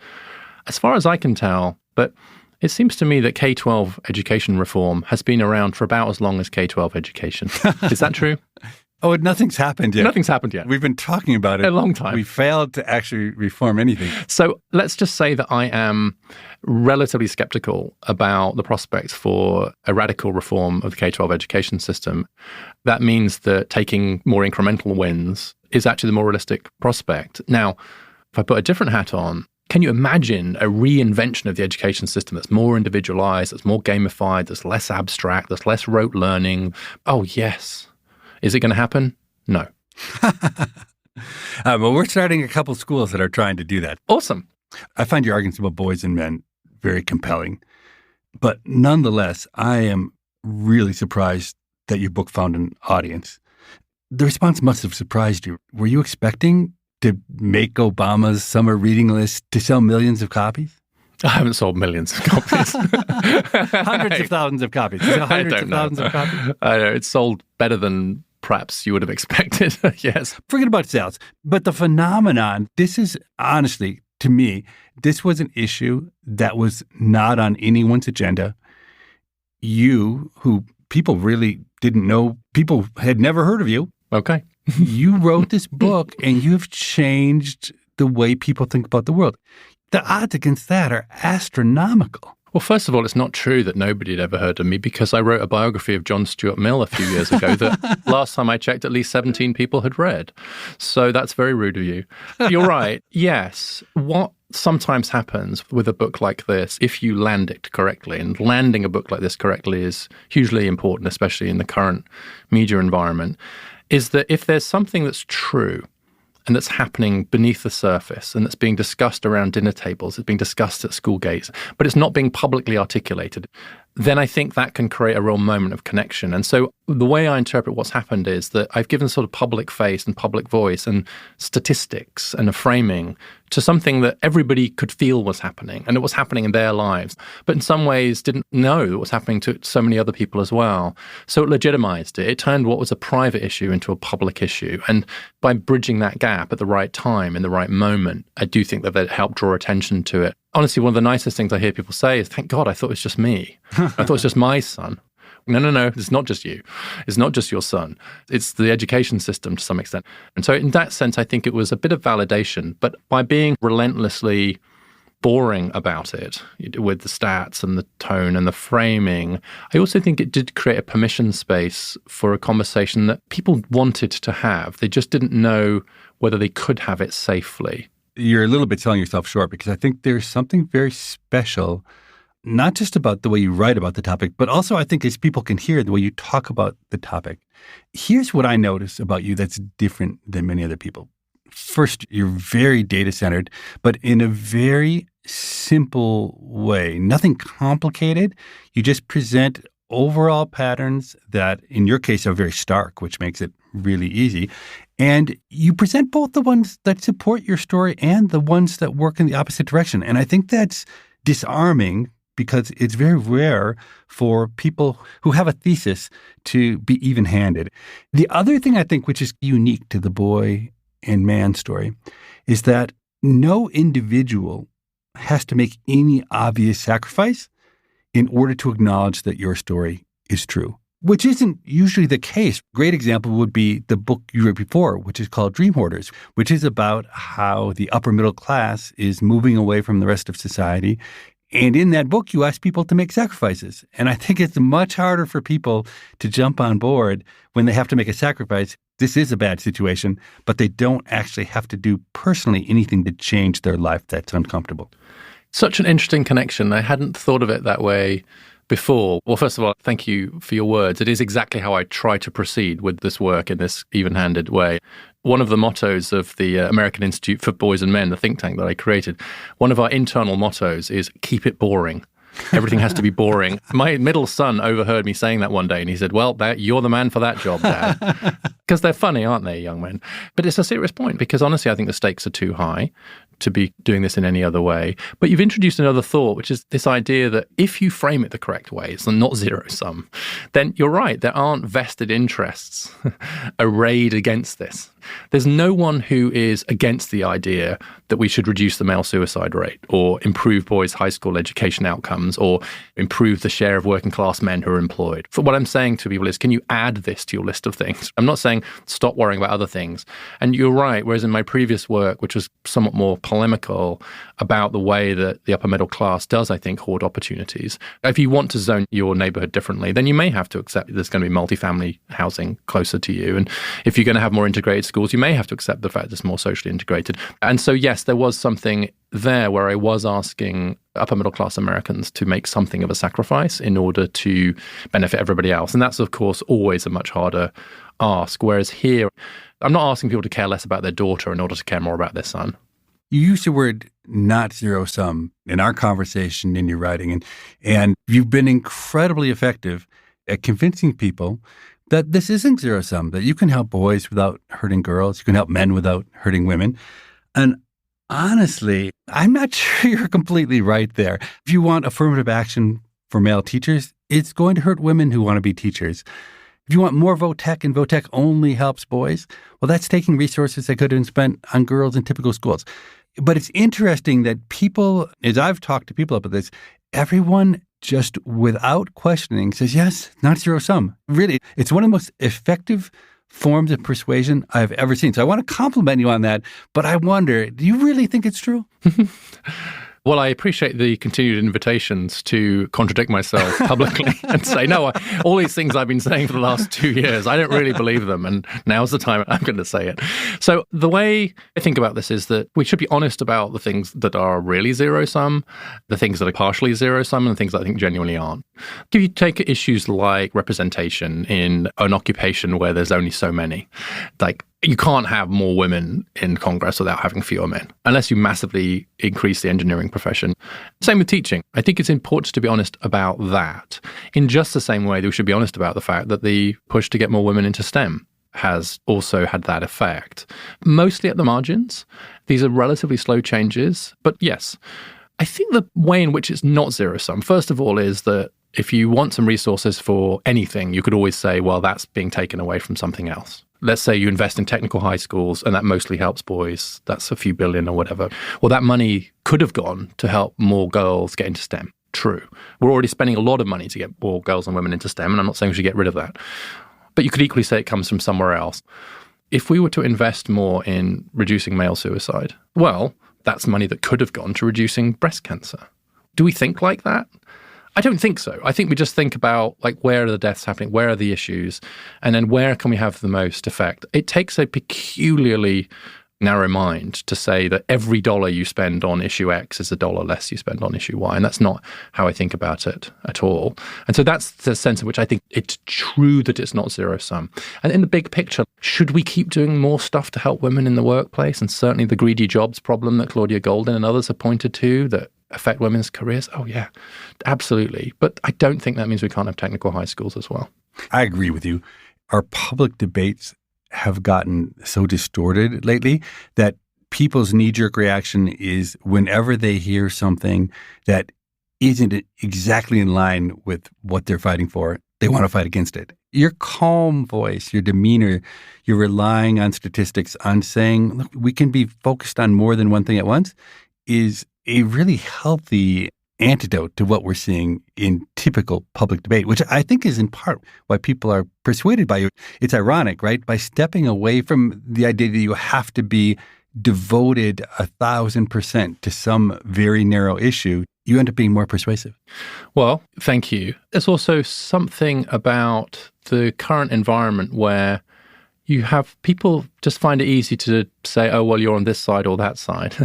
as far as I can tell, but it seems to me that K-12 education reform has been around for about as long as K-12 education. Is that true? Oh, nothing's happened yet. Nothing's happened yet. We've been talking about it a long time. We failed to actually reform anything. So let's just say that I am relatively skeptical about the prospects for a radical reform of the K-12 education system. That means that taking more incremental wins is actually the more realistic prospect. Now, if I put a different hat on, can you imagine a reinvention of the education system that's more individualized, that's more gamified, that's less abstract, that's less rote learning? Oh, yes. Is it going to happen? No. Well, we're starting a couple schools that are trying to do that. Awesome. I find your arguments about boys and men very compelling. But nonetheless, I am really surprised that your book found an audience. The response must have surprised you. Were you expecting to make Obama's summer reading list to sell millions of copies? I haven't sold millions of copies. Hundreds of thousands of copies. Hundreds of thousands of copies? I know. It's sold better than perhaps you would have expected. Yes. Forget about sales. But the phenomenon, this is honestly, to me, this was an issue that was not on anyone's agenda. You, who people really didn't know, people had never heard of you. Okay. You wrote this book and you've changed the way people think about the world. The odds against that are astronomical. Well, first of all, it's not true that nobody had ever heard of me because I wrote a biography of John Stuart Mill a few years ago that last time I checked, at least 17 people had read. So that's very rude of you. You're right. Yes. What sometimes happens with a book like this, if you land it correctly, and landing a book like this correctly is hugely important, especially in the current media environment, is that if there's something that's true, and that's happening beneath the surface and that's being discussed around dinner tables, it's being discussed at school gates, but it's not being publicly articulated, then I think that can create a real moment of connection. And so the way I interpret what's happened is that I've given sort of public face and public voice and statistics and a framing to something that everybody could feel was happening, and it was happening in their lives, but in some ways didn't know it was happening to so many other people as well. So it legitimized it. It turned what was a private issue into a public issue. And by bridging that gap at the right time, in the right moment, I do think that helped draw attention to it. Honestly, one of the nicest things I hear people say is, thank God, I thought it was just me. I thought it was just my son. No, it's not just you. It's not just your son. It's the education system to some extent. And so in that sense, I think it was a bit of validation. But by being relentlessly boring about it, with the stats and the tone and the framing, I also think it did create a permission space for a conversation that people wanted to have. They just didn't know whether they could have it safely. You're a little bit selling yourself short, because I think there's something very special, not just about the way you write about the topic, but also I think as people can hear the way you talk about the topic. Here's what I notice about you that's different than many other people. First, you're very data-centered, but in a very simple way. Nothing complicated. You just present overall patterns that, in your case, are very stark, which makes it really easy. And you present both the ones that support your story and the ones that work in the opposite direction. And I think that's disarming, because it's very rare for people who have a thesis to be even-handed. The other thing I think which is unique to the boy and man story is that no individual has to make any obvious sacrifice in order to acknowledge that your story is true, which isn't usually the case. Great example would be the book you wrote before, which is called Dream Hoarders, which is about how the upper middle class is moving away from the rest of society. And in that book, you ask people to make sacrifices. And I think it's much harder for people to jump on board when they have to make a sacrifice. This is a bad situation, but they don't actually have to do personally anything to change their life that's uncomfortable. Such an interesting connection. I hadn't thought of it that way before. Well, first of all, thank you for your words. It is exactly how I try to proceed with this work in this even-handed way. One of the mottos of the American Institute for Boys and Men, the think tank that I created, one of our internal mottos is keep it boring. Everything has to be boring. My middle son overheard me saying that one day, and he said, well, you're the man for that job, Dad. Because they're funny, aren't they, young men? But it's a serious point, because honestly, I think the stakes are too high to be doing this in any other way. But you've introduced another thought, which is this idea that if you frame it the correct way, it's not zero sum, then you're right, there aren't vested interests arrayed against this. There's no one who is against the idea that we should reduce the male suicide rate or improve boys' high school education outcomes or improve the share of working class men who are employed. So what I'm saying to people is, can you add this to your list of things? I'm not saying stop worrying about other things. And you're right, whereas in my previous work, which was somewhat more polemical about the way that the upper middle class does, I think, hoard opportunities. If you want to zone your neighborhood differently, then you may have to accept there's going to be multifamily housing closer to you. And if you're going to have more integrated schools, you may have to accept the fact that it's more socially integrated. And so, yes, there was something there where I was asking upper middle class Americans to make something of a sacrifice in order to benefit everybody else. And that's, of course, always a much harder ask. Whereas here, I'm not asking people to care less about their daughter in order to care more about their son. You use the word not zero sum in our conversation, in your writing, and you've been incredibly effective at convincing people that this isn't zero sum, that you can help boys without hurting girls, you can help men without hurting women. And honestly, I'm not sure you're completely right there. If you want affirmative action for male teachers, it's going to hurt women who want to be teachers. If you want more vote tech and vote tech only helps boys, well, that's taking resources that could have been spent on girls in typical schools. But it's interesting that people, as I've talked to people about this, everyone just without questioning says, yes, not zero sum. Really, it's one of the most effective forms of persuasion I've ever seen. So I want to compliment you on that. But I wonder, do you really think it's true? Well, I appreciate the continued invitations to contradict myself publicly and say, no, all these things I've been saying for the last 2 years, I don't really believe them. And now's the time I'm going to say it. So the way I think about this is that we should be honest about the things that are really zero-sum, the things that are partially zero-sum, and the things that I think genuinely aren't. If you take issues like representation in an occupation where there's only so many, like you can't have more women in Congress without having fewer men, unless you massively increase the engineering profession. Same with teaching. I think it's important to be honest about that, in just the same way that we should be honest about the fact that the push to get more women into STEM has also had that effect. Mostly at the margins. These are relatively slow changes. But yes, I think the way in which it's not zero-sum, first of all, is that if you want some resources for anything, you could always say, well, that's being taken away from something else. Let's say you invest in technical high schools and that mostly helps boys. That's a few billion or whatever. Well, that money could have gone to help more girls get into STEM. True. We're already spending a lot of money to get more girls and women into STEM, and I'm not saying we should get rid of that. But you could equally say it comes from somewhere else. If we were to invest more in reducing male suicide, well, that's money that could have gone to reducing breast cancer. Do we think like that? I don't think so. I think we just think about, like, where are the deaths happening? Where are the issues? And then where can we have the most effect? It takes a peculiarly narrow mind to say that every dollar you spend on issue X is a dollar less you spend on issue Y. And that's not how I think about it at all. And so that's the sense in which I think it's true that it's not zero-sum. And in the big picture, should we keep doing more stuff to help women in the workplace? And certainly the greedy jobs problem that Claudia Goldin and others have pointed to that affect women's careers? Oh, yeah, absolutely. But I don't think that means we can't have technical high schools as well. I agree with you. Our public debates have gotten so distorted lately that people's knee-jerk reaction is whenever they hear something that isn't exactly in line with what they're fighting for, they want to fight against it. Your calm voice, your demeanor, you're relying on statistics, on saying, look, we can be focused on more than one thing at once, is a really healthy antidote to what we're seeing in typical public debate, which I think is in part why people are persuaded by you. It's ironic, right? By stepping away from the idea that you have to be devoted 1,000% to some very narrow issue, you end up being more persuasive. Well, thank you. There's also something about the current environment where you have people just find it easy to say, oh, well, you're on this side or that side.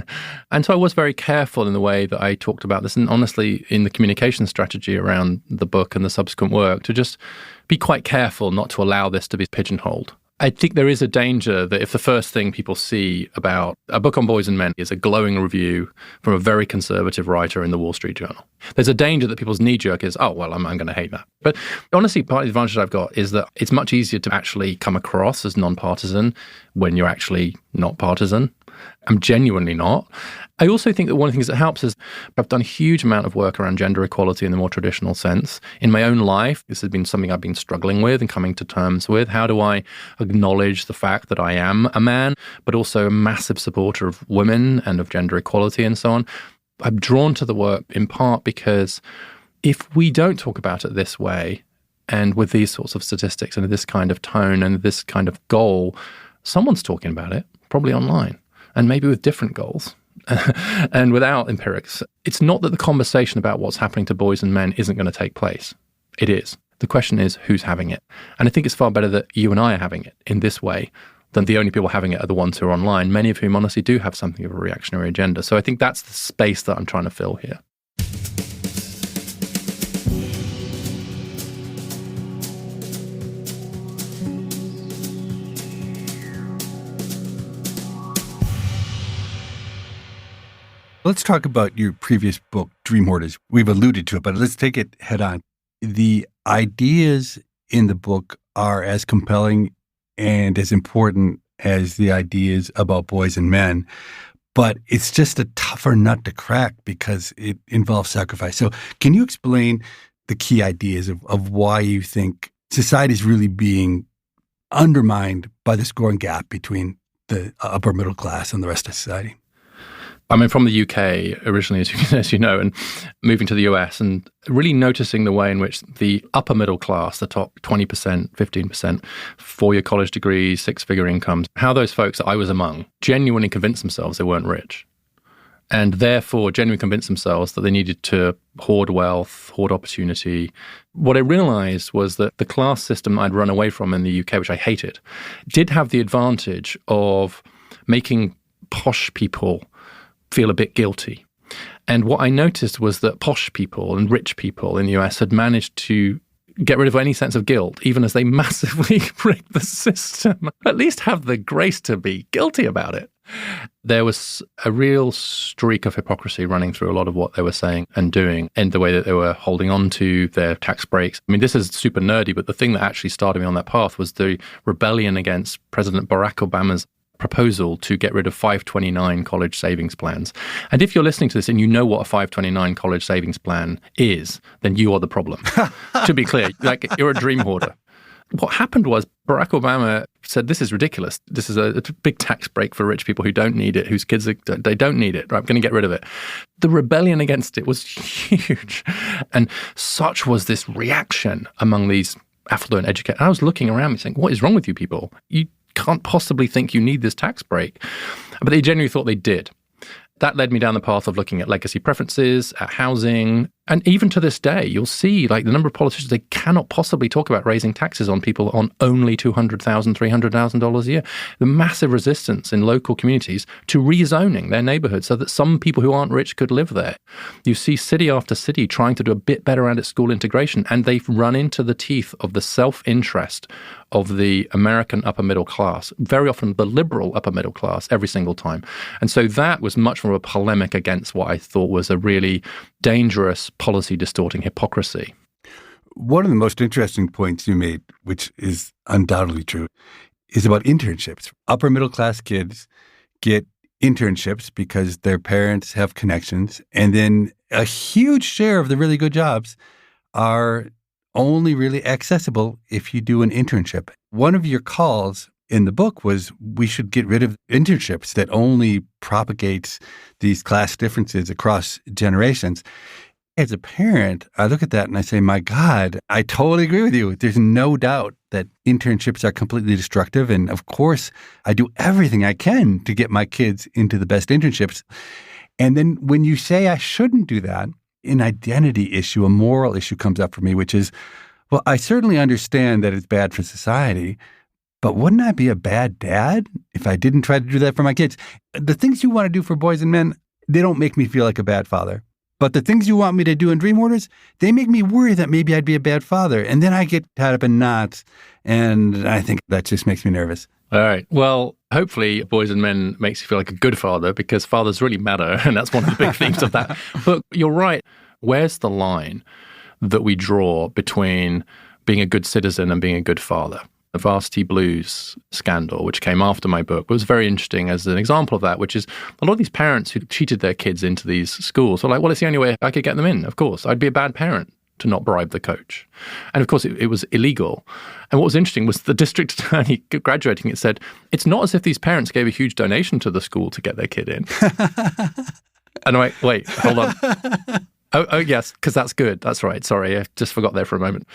And so I was very careful in the way that I talked about this, and honestly, in the communication strategy around the book and the subsequent work, to just be quite careful not to allow this to be pigeonholed. I think there is a danger that if the first thing people see about a book on boys and men is a glowing review from a very conservative writer in the Wall Street Journal, there's a danger that people's knee-jerk is, oh, well, I'm going to hate that. But honestly, part of the advantage I've got is that it's much easier to actually come across as non-partisan when you're actually not partisan. I'm genuinely not. I also think that one of the things that helps is I've done a huge amount of work around gender equality in the more traditional sense. In my own life, this has been something I've been struggling with and coming to terms with. How do I acknowledge the fact that I am a man, but also a massive supporter of women and of gender equality and so on? I'm drawn to the work in part because if we don't talk about it this way and with these sorts of statistics and this kind of tone and this kind of goal, someone's talking about it, probably online, and maybe with different goals and without empirics. It's not that the conversation about what's happening to boys and men isn't going to take place. It is. The question is who's having it. And I think it's far better that you and I are having it in this way than the only people having it are the ones who are online, many of whom honestly do have something of a reactionary agenda. So I think that's the space that I'm trying to fill here. Let's talk about your previous book, Dream Hoarders. We've alluded to it, but let's take it head on. The ideas in the book are as compelling and as important as the ideas about boys and men, but it's just a tougher nut to crack because it involves sacrifice. So can you explain the key ideas of why you think society is really being undermined by this growing gap between the upper middle class and the rest of society? I'm from the UK originally, as you know, and moving to the US and really noticing the way in which the upper middle class, the top 20%, 15%, 4-year college degrees, 6-figure incomes, how those folks that I was among genuinely convinced themselves they weren't rich. and therefore genuinely convinced themselves that they needed to hoard wealth, hoard opportunity. What I realized was that the class system I'd run away from in the UK, which I hated, did have the advantage of making posh people feel a bit guilty. And what I noticed was that posh people and rich people in the US had managed to get rid of any sense of guilt, even as they massively rigged the system. At least have the grace to be guilty about it. There was a real streak of hypocrisy running through a lot of what they were saying and doing, and the way that they were holding on to their tax breaks. I mean, this is super nerdy, but the thing that actually started me on that path was the rebellion against President Barack Obama's proposal to get rid of 529 college savings plans. And if you're listening to this and you know what a 529 college savings plan is, then you are the problem. To be clear, like, you're a dream hoarder. What happened was Barack Obama said, this is ridiculous. This is a big tax break for rich people who don't need it, whose kids, they don't need it. Right, I'm going to get rid of it. The rebellion against it was huge. And such was this reaction among these affluent educators. I was looking around me saying, what is wrong with you people? You can't possibly think you need this tax break. But they genuinely thought they did. That led me down the path of looking at legacy preferences, at housing, and even to this day, you'll see like the number of politicians, they cannot possibly talk about raising taxes on people on only $200,000, $300,000 a year. The massive resistance in local communities to rezoning their neighborhoods so that some people who aren't rich could live there. You see city after city trying to do a bit better around its school integration, and they've run into the teeth of the self-interest of the American upper middle class, very often the liberal upper middle class, every single time. And so that was much more a polemic against what I thought was a really dangerous policy distorting hypocrisy. One of the most interesting points you made, which is undoubtedly true, is about internships. Upper middle class kids get internships because their parents have connections, and then a huge share of the really good jobs are only really accessible if you do an internship. One of your calls in the book was we should get rid of internships that only propagates these class differences across generations. As a parent, I look at that and I say, my God, I totally agree with you. There's no doubt that internships are completely destructive. And of course, I do everything I can to get my kids into the best internships. And then when you say I shouldn't do that, an identity issue, a moral issue comes up for me, which is, well, I certainly understand that it's bad for society, but wouldn't I be a bad dad if I didn't try to do that for my kids? The things you want to do for boys and men, they don't make me feel like a bad father. But the things you want me to do in Dream Hoarders, they make me worry that maybe I'd be a bad father. And then I get tied up in knots, and I think that just makes me nervous. All right. Well, hopefully Boys and Men makes you feel like a good father, because fathers really matter, and that's one of the big themes of that. But you're right. Where's the line that we draw between being a good citizen and being a good father? The Varsity Blues scandal, which came after my book, was very interesting as an example of that, which is a lot of these parents who cheated their kids into these schools were like, well, it's the only way I could get them in. Of course, I'd be a bad parent to not bribe the coach. And of course, it was illegal. And what was interesting was the district attorney graduating it said, it's not as if these parents gave a huge donation to the school to get their kid in. And I'm like, wait, hold on. Oh, yes, because that's good. That's right. Sorry, I just forgot there for a moment.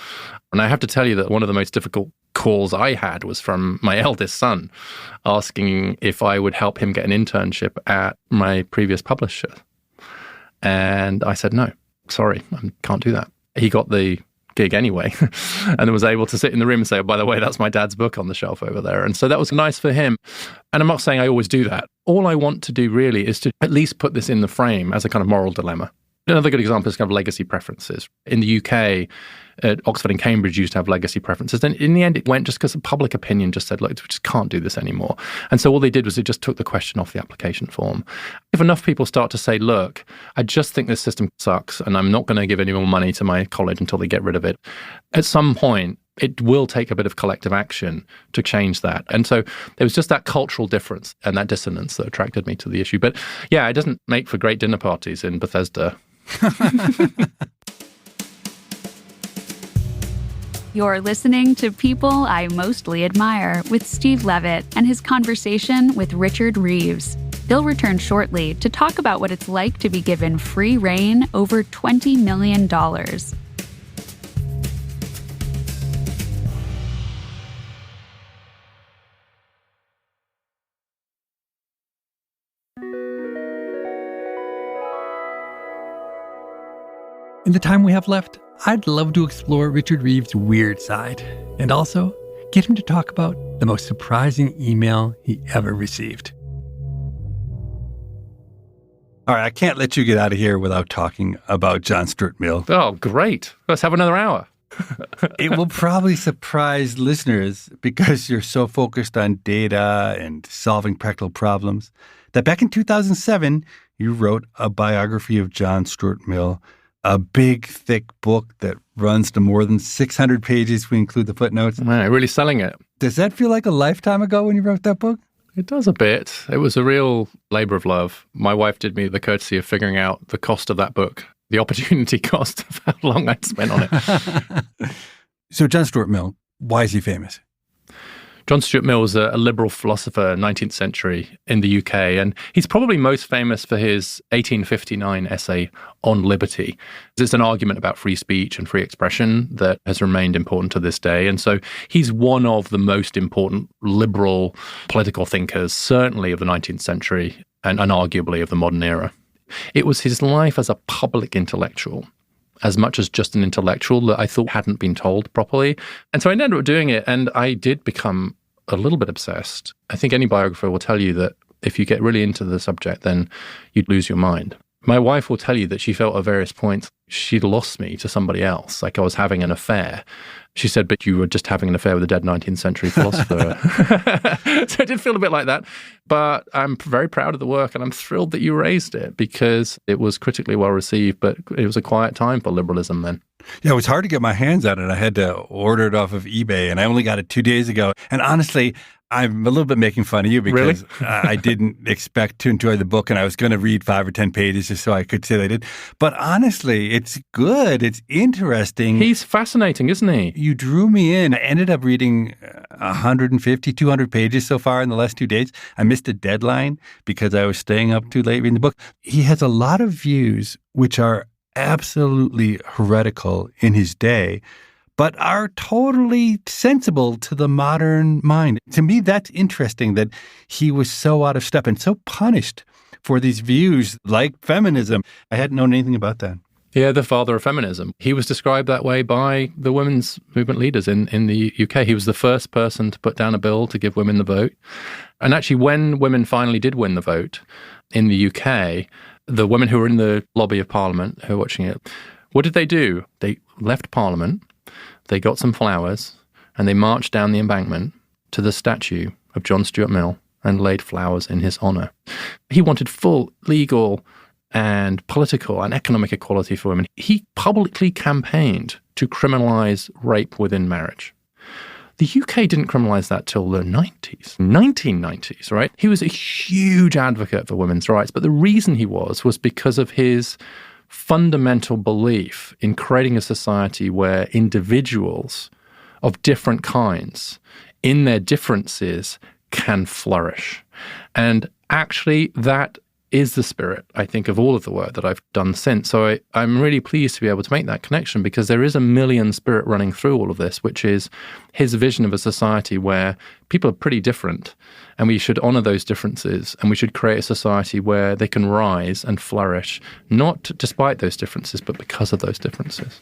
And I have to tell you that one of the most difficult calls I had was from my eldest son asking if I would help him get an internship at my previous publisher. And I said, no, sorry, I can't do that. He got the gig anyway and was able to sit in the room and say, oh, by the way, that's my dad's book on the shelf over there. And so that was nice for him. And I'm not saying I always do that. All I want to do really is to at least put this in the frame as a kind of moral dilemma. Another good example is kind of legacy preferences. In the UK, Oxford and Cambridge used to have legacy preferences. And in the end, it went just because the public opinion just said, look, we just can't do this anymore. And so all they did was it just took the question off the application form. If enough people start to say, look, I just think this system sucks and I'm not going to give any more money to my college until they get rid of it, at some point, it will take a bit of collective action to change that. And so there was just that cultural difference and that dissonance that attracted me to the issue. But yeah, it doesn't make for great dinner parties in Bethesda. You're listening to People I Mostly Admire with Steve Levitt and his conversation with Richard Reeves. They'll return shortly to talk about what it's like to be given free rein over $20 million. In the time we have left, I'd love to explore Richard Reeves' weird side and also get him to talk about the most surprising email he ever received. All right, I can't let you get out of here without talking about John Stuart Mill. Oh, great. Let's have another hour. It will probably surprise listeners because you're so focused on data and solving practical problems that back in 2007, you wrote a biography of John Stuart Mill, a big, thick book that runs to more than 600 pages if we include the footnotes. Man, really selling it. Does that feel like a lifetime ago when you wrote that book? It does a bit. It was a real labor of love. My wife did me the courtesy of figuring out the cost of that book, the opportunity cost of how long I'd spent on it. So John Stuart Mill, why is he famous? John Stuart Mill was a liberal philosopher, 19th century in the UK, and he's probably most famous for his 1859 essay on liberty. It's an argument about free speech and free expression that has remained important to this day. And so he's one of the most important liberal political thinkers, certainly of the 19th century and arguably of the modern era. It was his life as a public intellectual, as much as just an intellectual, that I thought hadn't been told properly. And so I ended up doing it, and I did become a little bit obsessed. I think any biographer will tell you that if you get really into the subject, then you'd lose your mind. My wife will tell you that she felt at various points she'd lost me to somebody else, like I was having an affair. She said, but you were just having an affair with a dead 19th century philosopher. So it did feel a bit like that. But I'm very proud of the work, and I'm thrilled that you raised it because it was critically well received, but it was a quiet time for liberalism then. Yeah, it was hard to get my hands on it. I had to order it off of eBay, and I only got it 2 days ago. And honestly, I'm a little bit making fun of you because I didn't expect to enjoy the book, and I was going to read 5 or 10 pages just so I could say that I did. But honestly, it's good. It's interesting. He's fascinating, isn't he? You drew me in. I ended up reading 150, 200 pages so far in the last 2 days. I missed a deadline because I was staying up too late reading the book. He has a lot of views which are absolutely heretical in his day, but are totally sensible to the modern mind. To me, that's interesting that he was so out of step and so punished for these views like feminism. I hadn't known anything about that. Yeah, the father of feminism. He was described that way by the women's movement leaders in the UK. He was the first person to put down a bill to give women the vote. And actually, when women finally did win the vote in the UK, the women who were in the lobby of Parliament, who were watching it, what did they do? They left Parliament, they got some flowers, and they marched down the embankment to the statue of John Stuart Mill and laid flowers in his honour. He wanted full legal and political and economic equality for women. He publicly campaigned to criminalise rape within marriage. The UK didn't criminalise that till the 1990s, right? He was a huge advocate for women's rights, but the reason he was because of his fundamental belief in creating a society where individuals of different kinds, in their differences, can flourish. And actually, that is the spirit, I think, of all of the work that I've done since. So I'm really pleased to be able to make that connection because there is a Millian spirit running through all of this, which is his vision of a society where people are pretty different and we should honor those differences and we should create a society where they can rise and flourish, not despite those differences, but because of those differences.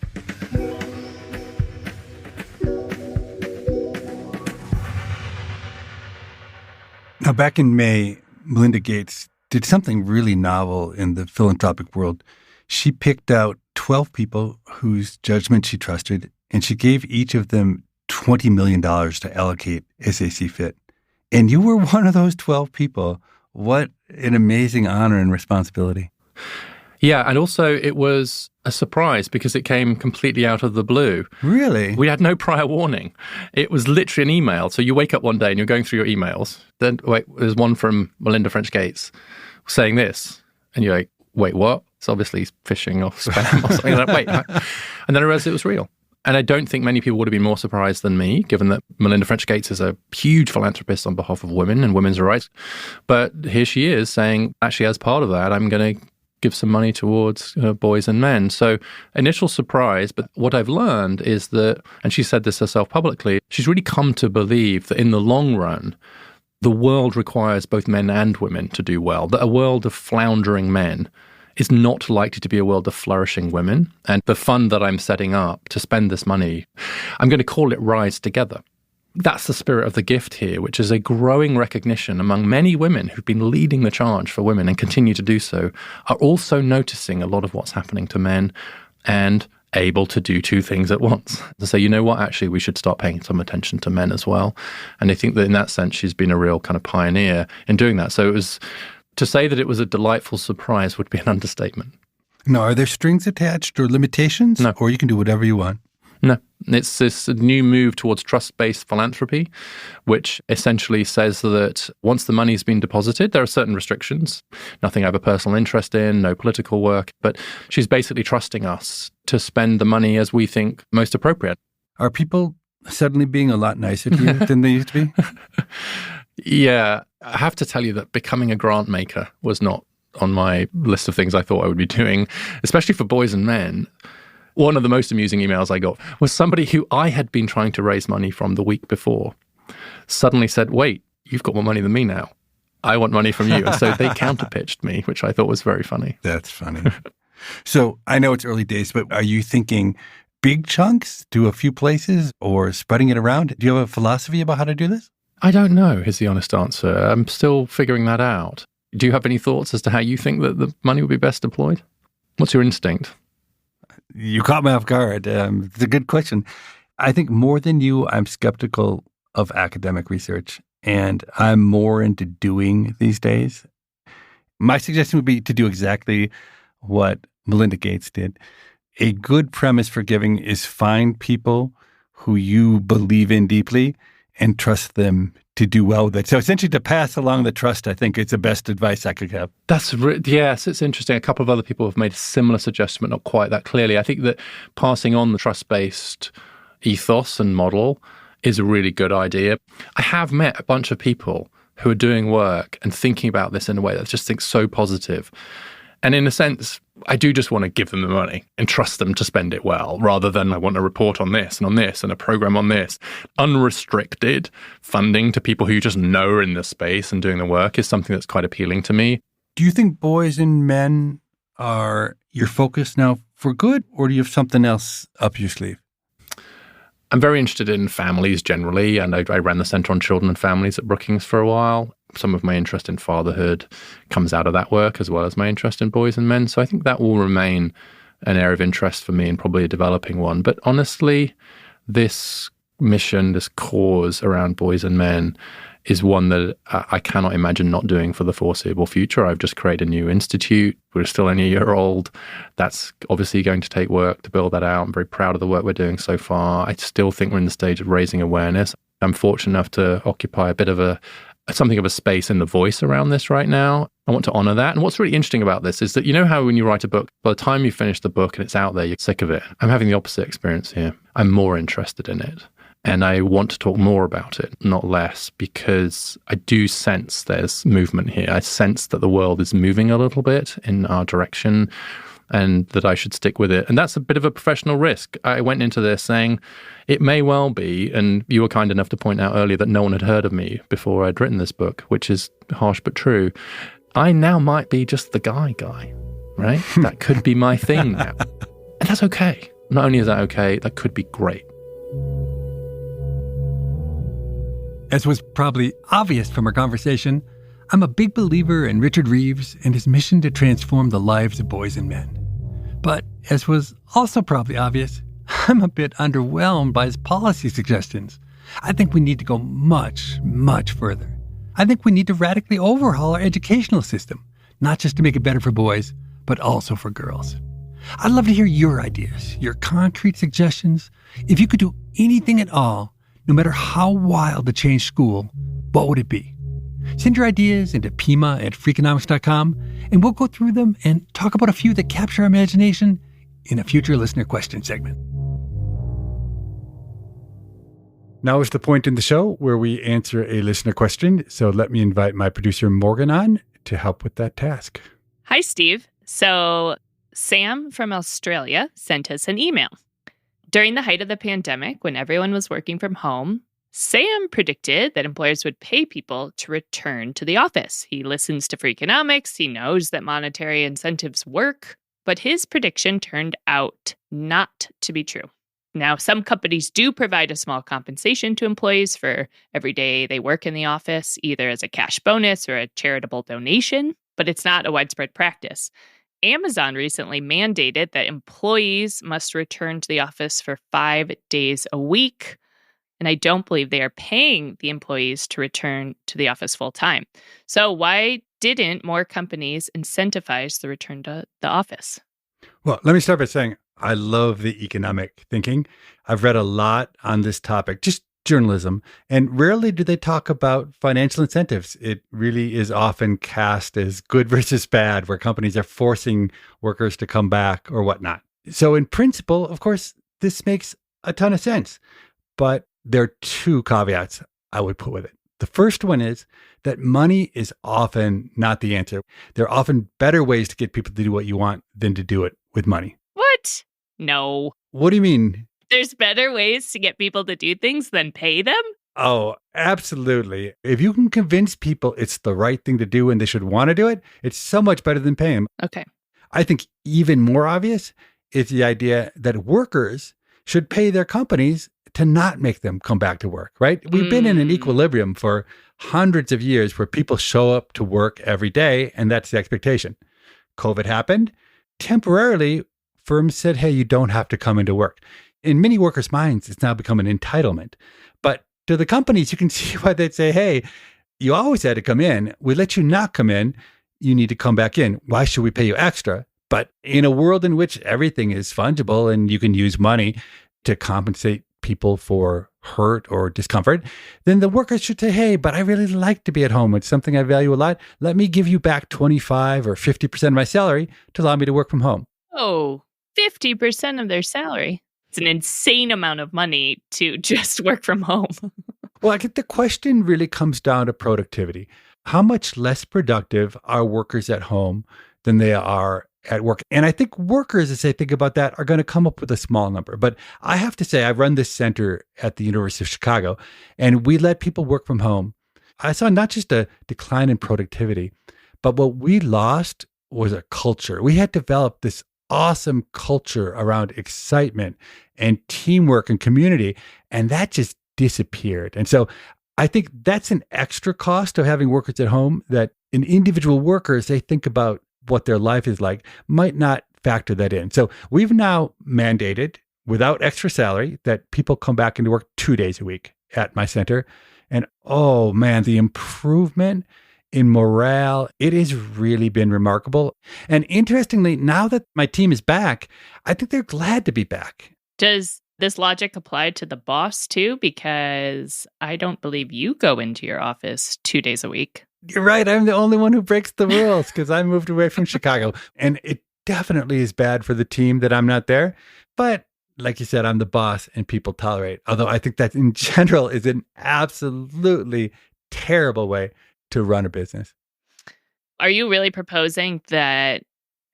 Now, back in May, Melinda Gates did something really novel in the philanthropic world. She picked out 12 people whose judgment she trusted, and she gave each of them $20 million to allocate as they see fit. And you were one of those 12 people. What an amazing honor and responsibility. Yeah, and also it was a surprise because it came completely out of the blue. Really? We had no prior warning. It was literally an email. So you wake up one day and you're going through your emails. Then, wait, there's one from Melinda Gates saying this. And you're like, wait, what? It's obviously phishing or spam or something. Like, wait. And then I realized it was real. And I don't think many people would have been more surprised than me, given that Melinda Gates is a huge philanthropist on behalf of women and women's rights. But here she is saying, actually, as part of that, I'm going to give some money towards boys and men. So initial surprise, but what I've learned is that, and she said this herself publicly, she's really come to believe that in the long run, the world requires both men and women to do well, that a world of floundering men is not likely to be a world of flourishing women. And the fund that I'm setting up to spend this money, I'm going to call it Rise Together. That's the spirit of the gift here, which is a growing recognition among many women who've been leading the charge for women and continue to do so, are also noticing a lot of what's happening to men and able to do two things at once. To say, you know what, actually, we should start paying some attention to men as well. And I think that in that sense, she's been a real kind of pioneer in doing that. So it was, to say that it was a delightful surprise would be an understatement. Now, are there strings attached or limitations? No. Or you can do whatever you want? No, it's this new move towards trust-based philanthropy, which essentially says that once the money's been deposited, there are certain restrictions, nothing I have a personal interest in, no political work, but she's basically trusting us to spend the money as we think most appropriate. Are people suddenly being a lot nicer to you than they used to be? Yeah, I have to tell you that becoming a grant maker was not on my list of things I thought I would be doing, especially for boys and men. One of the most amusing emails I got was somebody who I had been trying to raise money from the week before suddenly said, wait, you've got more money than me now. I want money from you. And so they counterpitched me, which I thought was very funny. That's funny. So I know it's early days, but are you thinking big chunks to a few places or spreading it around? Do you have a philosophy about how to do this? I don't know, is the honest answer. I'm still figuring that out. Do you have any thoughts as to how you think that the money would be best deployed? What's your instinct? You caught me off guard. It's a good question. I think more than you, I'm skeptical of academic research, and I'm more into doing these days. My suggestion would be to do exactly what Melinda Gates did. A good premise for giving is find people who you believe in deeply and trust them to do well with it. So essentially to pass along the trust, I think, is the best advice I could have. Yes, it's interesting. A couple of other people have made a similar suggestion, but not quite that clearly. I think that passing on the trust-based ethos and model is a really good idea. I have met a bunch of people who are doing work and thinking about this in a way that I just think so positive. And in a sense, I do just want to give them the money and trust them to spend it well, rather than I want a report on this and a program on this. Unrestricted funding to people who you just know are in the space and doing the work is something that's quite appealing to me. Do you think boys and men are your focus now for good, or do you have something else up your sleeve? I'm very interested in families generally, and I ran the Center on Children and Families at Brookings for a while. Some of my interest in fatherhood comes out of that work, as well as my interest in boys and men. So I think that will remain an area of interest for me and probably a developing one. But honestly, this mission, this cause around boys and men is one that I cannot imagine not doing for the foreseeable future. I've just created a new institute. We're still only a year old. That's obviously going to take work to build that out. I'm very proud of the work we're doing so far. I still think we're in the stage of raising awareness. I'm fortunate enough to occupy a bit of something of a space in the voice around this right now. I want to honor that. And what's really interesting about this is that, you know how when you write a book, by the time you finish the book and it's out there, you're sick of it. I'm having the opposite experience here. I'm more interested in it. And I want to talk more about it, not less, because I do sense there's movement here. I sense that the world is moving a little bit in our direction and that I should stick with it. And that's a bit of a professional risk. I went into this saying it may well be, and you were kind enough to point out earlier that no one had heard of me before I'd written this book, which is harsh but true. I now might be just the guy, right? That could be my thing now. And that's okay. Not only is that okay, that could be great. As was probably obvious from our conversation, I'm a big believer in Richard Reeves and his mission to transform the lives of boys and men. But as was also probably obvious, I'm a bit underwhelmed by his policy suggestions. I think we need to go much, much further. I think we need to radically overhaul our educational system, not just to make it better for boys, but also for girls. I'd love to hear your ideas, your concrete suggestions. If you could do anything at all, no matter how wild to change school, what would it be? Send your ideas into pima@freakonomics.com, and we'll go through them and talk about a few that capture our imagination in a future listener question segment. Now is the point in the show where we answer a listener question. So let me invite my producer, Morgan, on to help with that task. Hi, Steve. So Sam from Australia sent us an email. During the height of the pandemic, when everyone was working from home, Sam predicted that employers would pay people to return to the office. He listens to Freakonomics. He knows that monetary incentives work, but his prediction turned out not to be true. Now, some companies do provide a small compensation to employees for every day they work in the office, either as a cash bonus or a charitable donation, but it's not a widespread practice. Amazon recently mandated that employees must return to the office for 5 days a week. And I don't believe they are paying the employees to return to the office full time. So why didn't more companies incentivize the return to the office? Well, let me start by saying I love the economic thinking. I've read a lot on this topic, just journalism, and rarely do they talk about financial incentives. It really is often cast as good versus bad, where companies are forcing workers to come back or whatnot. So in principle, of course, this makes a ton of sense. But there are 2 caveats I would put with it. The first one is that money is often not the answer. There are often better ways to get people to do what you want than to do it with money. What? No. What do you mean? There's better ways to get people to do things than pay them? Oh, absolutely. If you can convince people it's the right thing to do and they should want to do it, it's so much better than paying them. Okay. I think even more obvious is the idea that workers should pay their companies to not make them come back to work, right? We've been in an equilibrium for hundreds of years where people show up to work every day, and that's the expectation. COVID happened. Temporarily, firms said, hey, you don't have to come into work. In many workers' minds, it's now become an entitlement. But to the companies, you can see why they'd say, hey, you always had to come in. We let you not come in. You need to come back in. Why should we pay you extra? But in a world in which everything is fungible and you can use money to compensate people for hurt or discomfort, then the workers should say, hey, but I really like to be at home. It's something I value a lot. Let me give you back 25 or 50% of my salary to allow me to work from home. Oh, 50% of their salary. It's an insane amount of money to just work from home. Well, I think the question really comes down to productivity. How much less productive are workers at home than they are at work? And I think workers, as they think about that, are going to come up with a small number. But I have to say, I run this center at the University of Chicago, and we let people work from home. I saw not just a decline in productivity, but what we lost was a culture. We had developed this awesome culture around excitement and teamwork and community, and that just disappeared. And so I think that's an extra cost of having workers at home that an individual worker, as they think about what their life is like, might not factor that in. So we've now mandated, without extra salary, that people come back into work 2 days a week at my center. And oh man, the improvement in morale, it has really been remarkable. And interestingly, now that my team is back, I think they're glad to be back. Does this logic apply to the boss too? Because I don't believe you go into your office 2 days a week. You're right. I'm the only one who breaks the rules because I moved away from Chicago. And it definitely is bad for the team that I'm not there. But like you said, I'm the boss and people tolerate. Although I think that in general is an absolutely terrible way to run a business. Are you really proposing that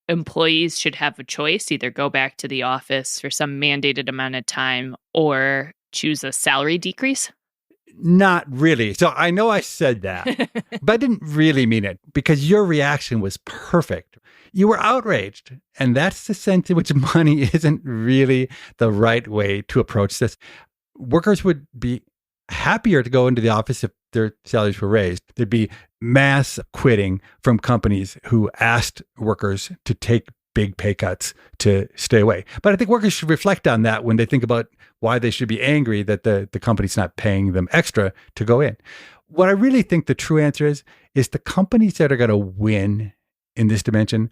employees should have a choice, either go back to the office for some mandated amount of time or choose a salary decrease? Not really. So I know I said that, but I didn't really mean it because your reaction was perfect. You were outraged. And that's the sense in which money isn't really the right way to approach this. Workers would be happier to go into the office if their salaries were raised. There'd be mass quitting from companies who asked workers to take big pay cuts to stay away. But I think workers should reflect on that when they think about why they should be angry that the company's not paying them extra to go in. What I really think the true answer is the companies that are going to win in this dimension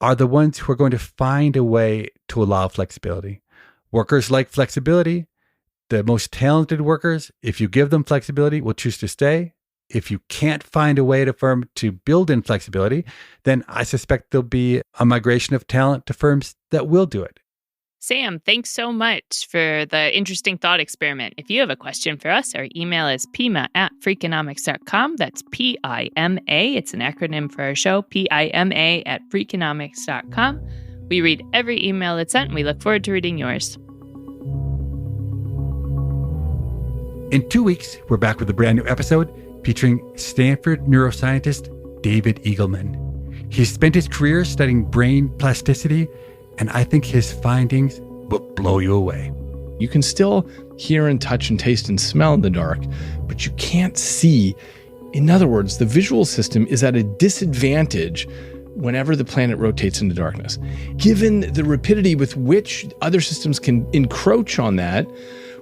are the ones who are going to find a way to allow flexibility. Workers like flexibility. The most talented workers, if you give them flexibility, will choose to stay. If you can't find a way at a firm to build in flexibility, then I suspect there'll be a migration of talent to firms that will do it. Sam, thanks so much for the interesting thought experiment. If you have a question for us, our email is pima@freakonomics.com. That's P-I-M-A. It's an acronym for our show, Pima@freakonomics.com. We read every email that's sent, and we look forward to reading yours. In 2 weeks, we're back with a brand new episode featuring Stanford neuroscientist David Eagleman. He's spent his career studying brain plasticity, and I think his findings will blow you away. You can still hear and touch and taste and smell in the dark, but you can't see. In other words, the visual system is at a disadvantage whenever the planet rotates into darkness. Given the rapidity with which other systems can encroach on that,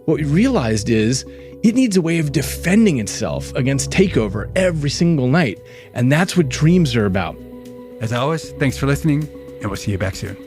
what we realized is it needs a way of defending itself against takeover every single night. And that's what dreams are about. As always, thanks for listening, and we'll see you back soon.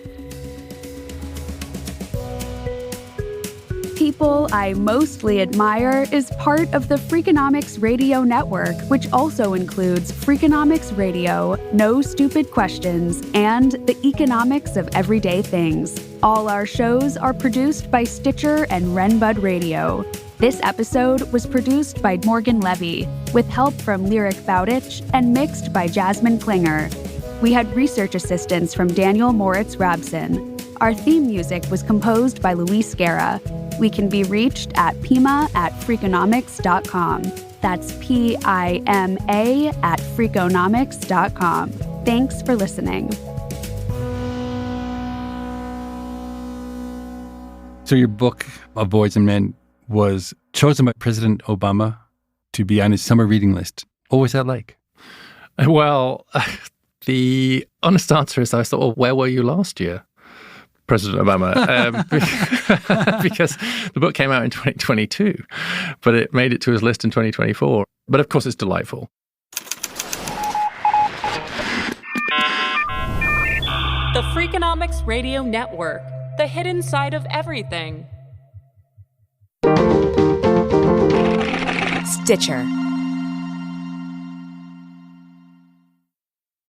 People I Mostly Admire is part of the Freakonomics Radio Network, which also includes Freakonomics Radio, No Stupid Questions, and The Economics of Everyday Things. All our shows are produced by Stitcher and Renbud Radio. This episode was produced by Morgan Levy, with help from Lyric Bowditch and mixed by Jasmine Klinger. We had research assistance from Daniel Moritz Rabson. Our theme music was composed by Luis Guerra. We can be reached at pima@freakonomics.com. That's PIMA@freakonomics.com. Thanks for listening. So your book of Boys and Men was chosen by President Obama to be on his summer reading list. What was that like? Well, the honest answer is I thought, well, where were you last year, President Obama? Because the book came out in 2022, but it made it to his list in 2024. But of course, it's delightful. The Freakonomics Radio Network, the hidden side of everything. Stitcher.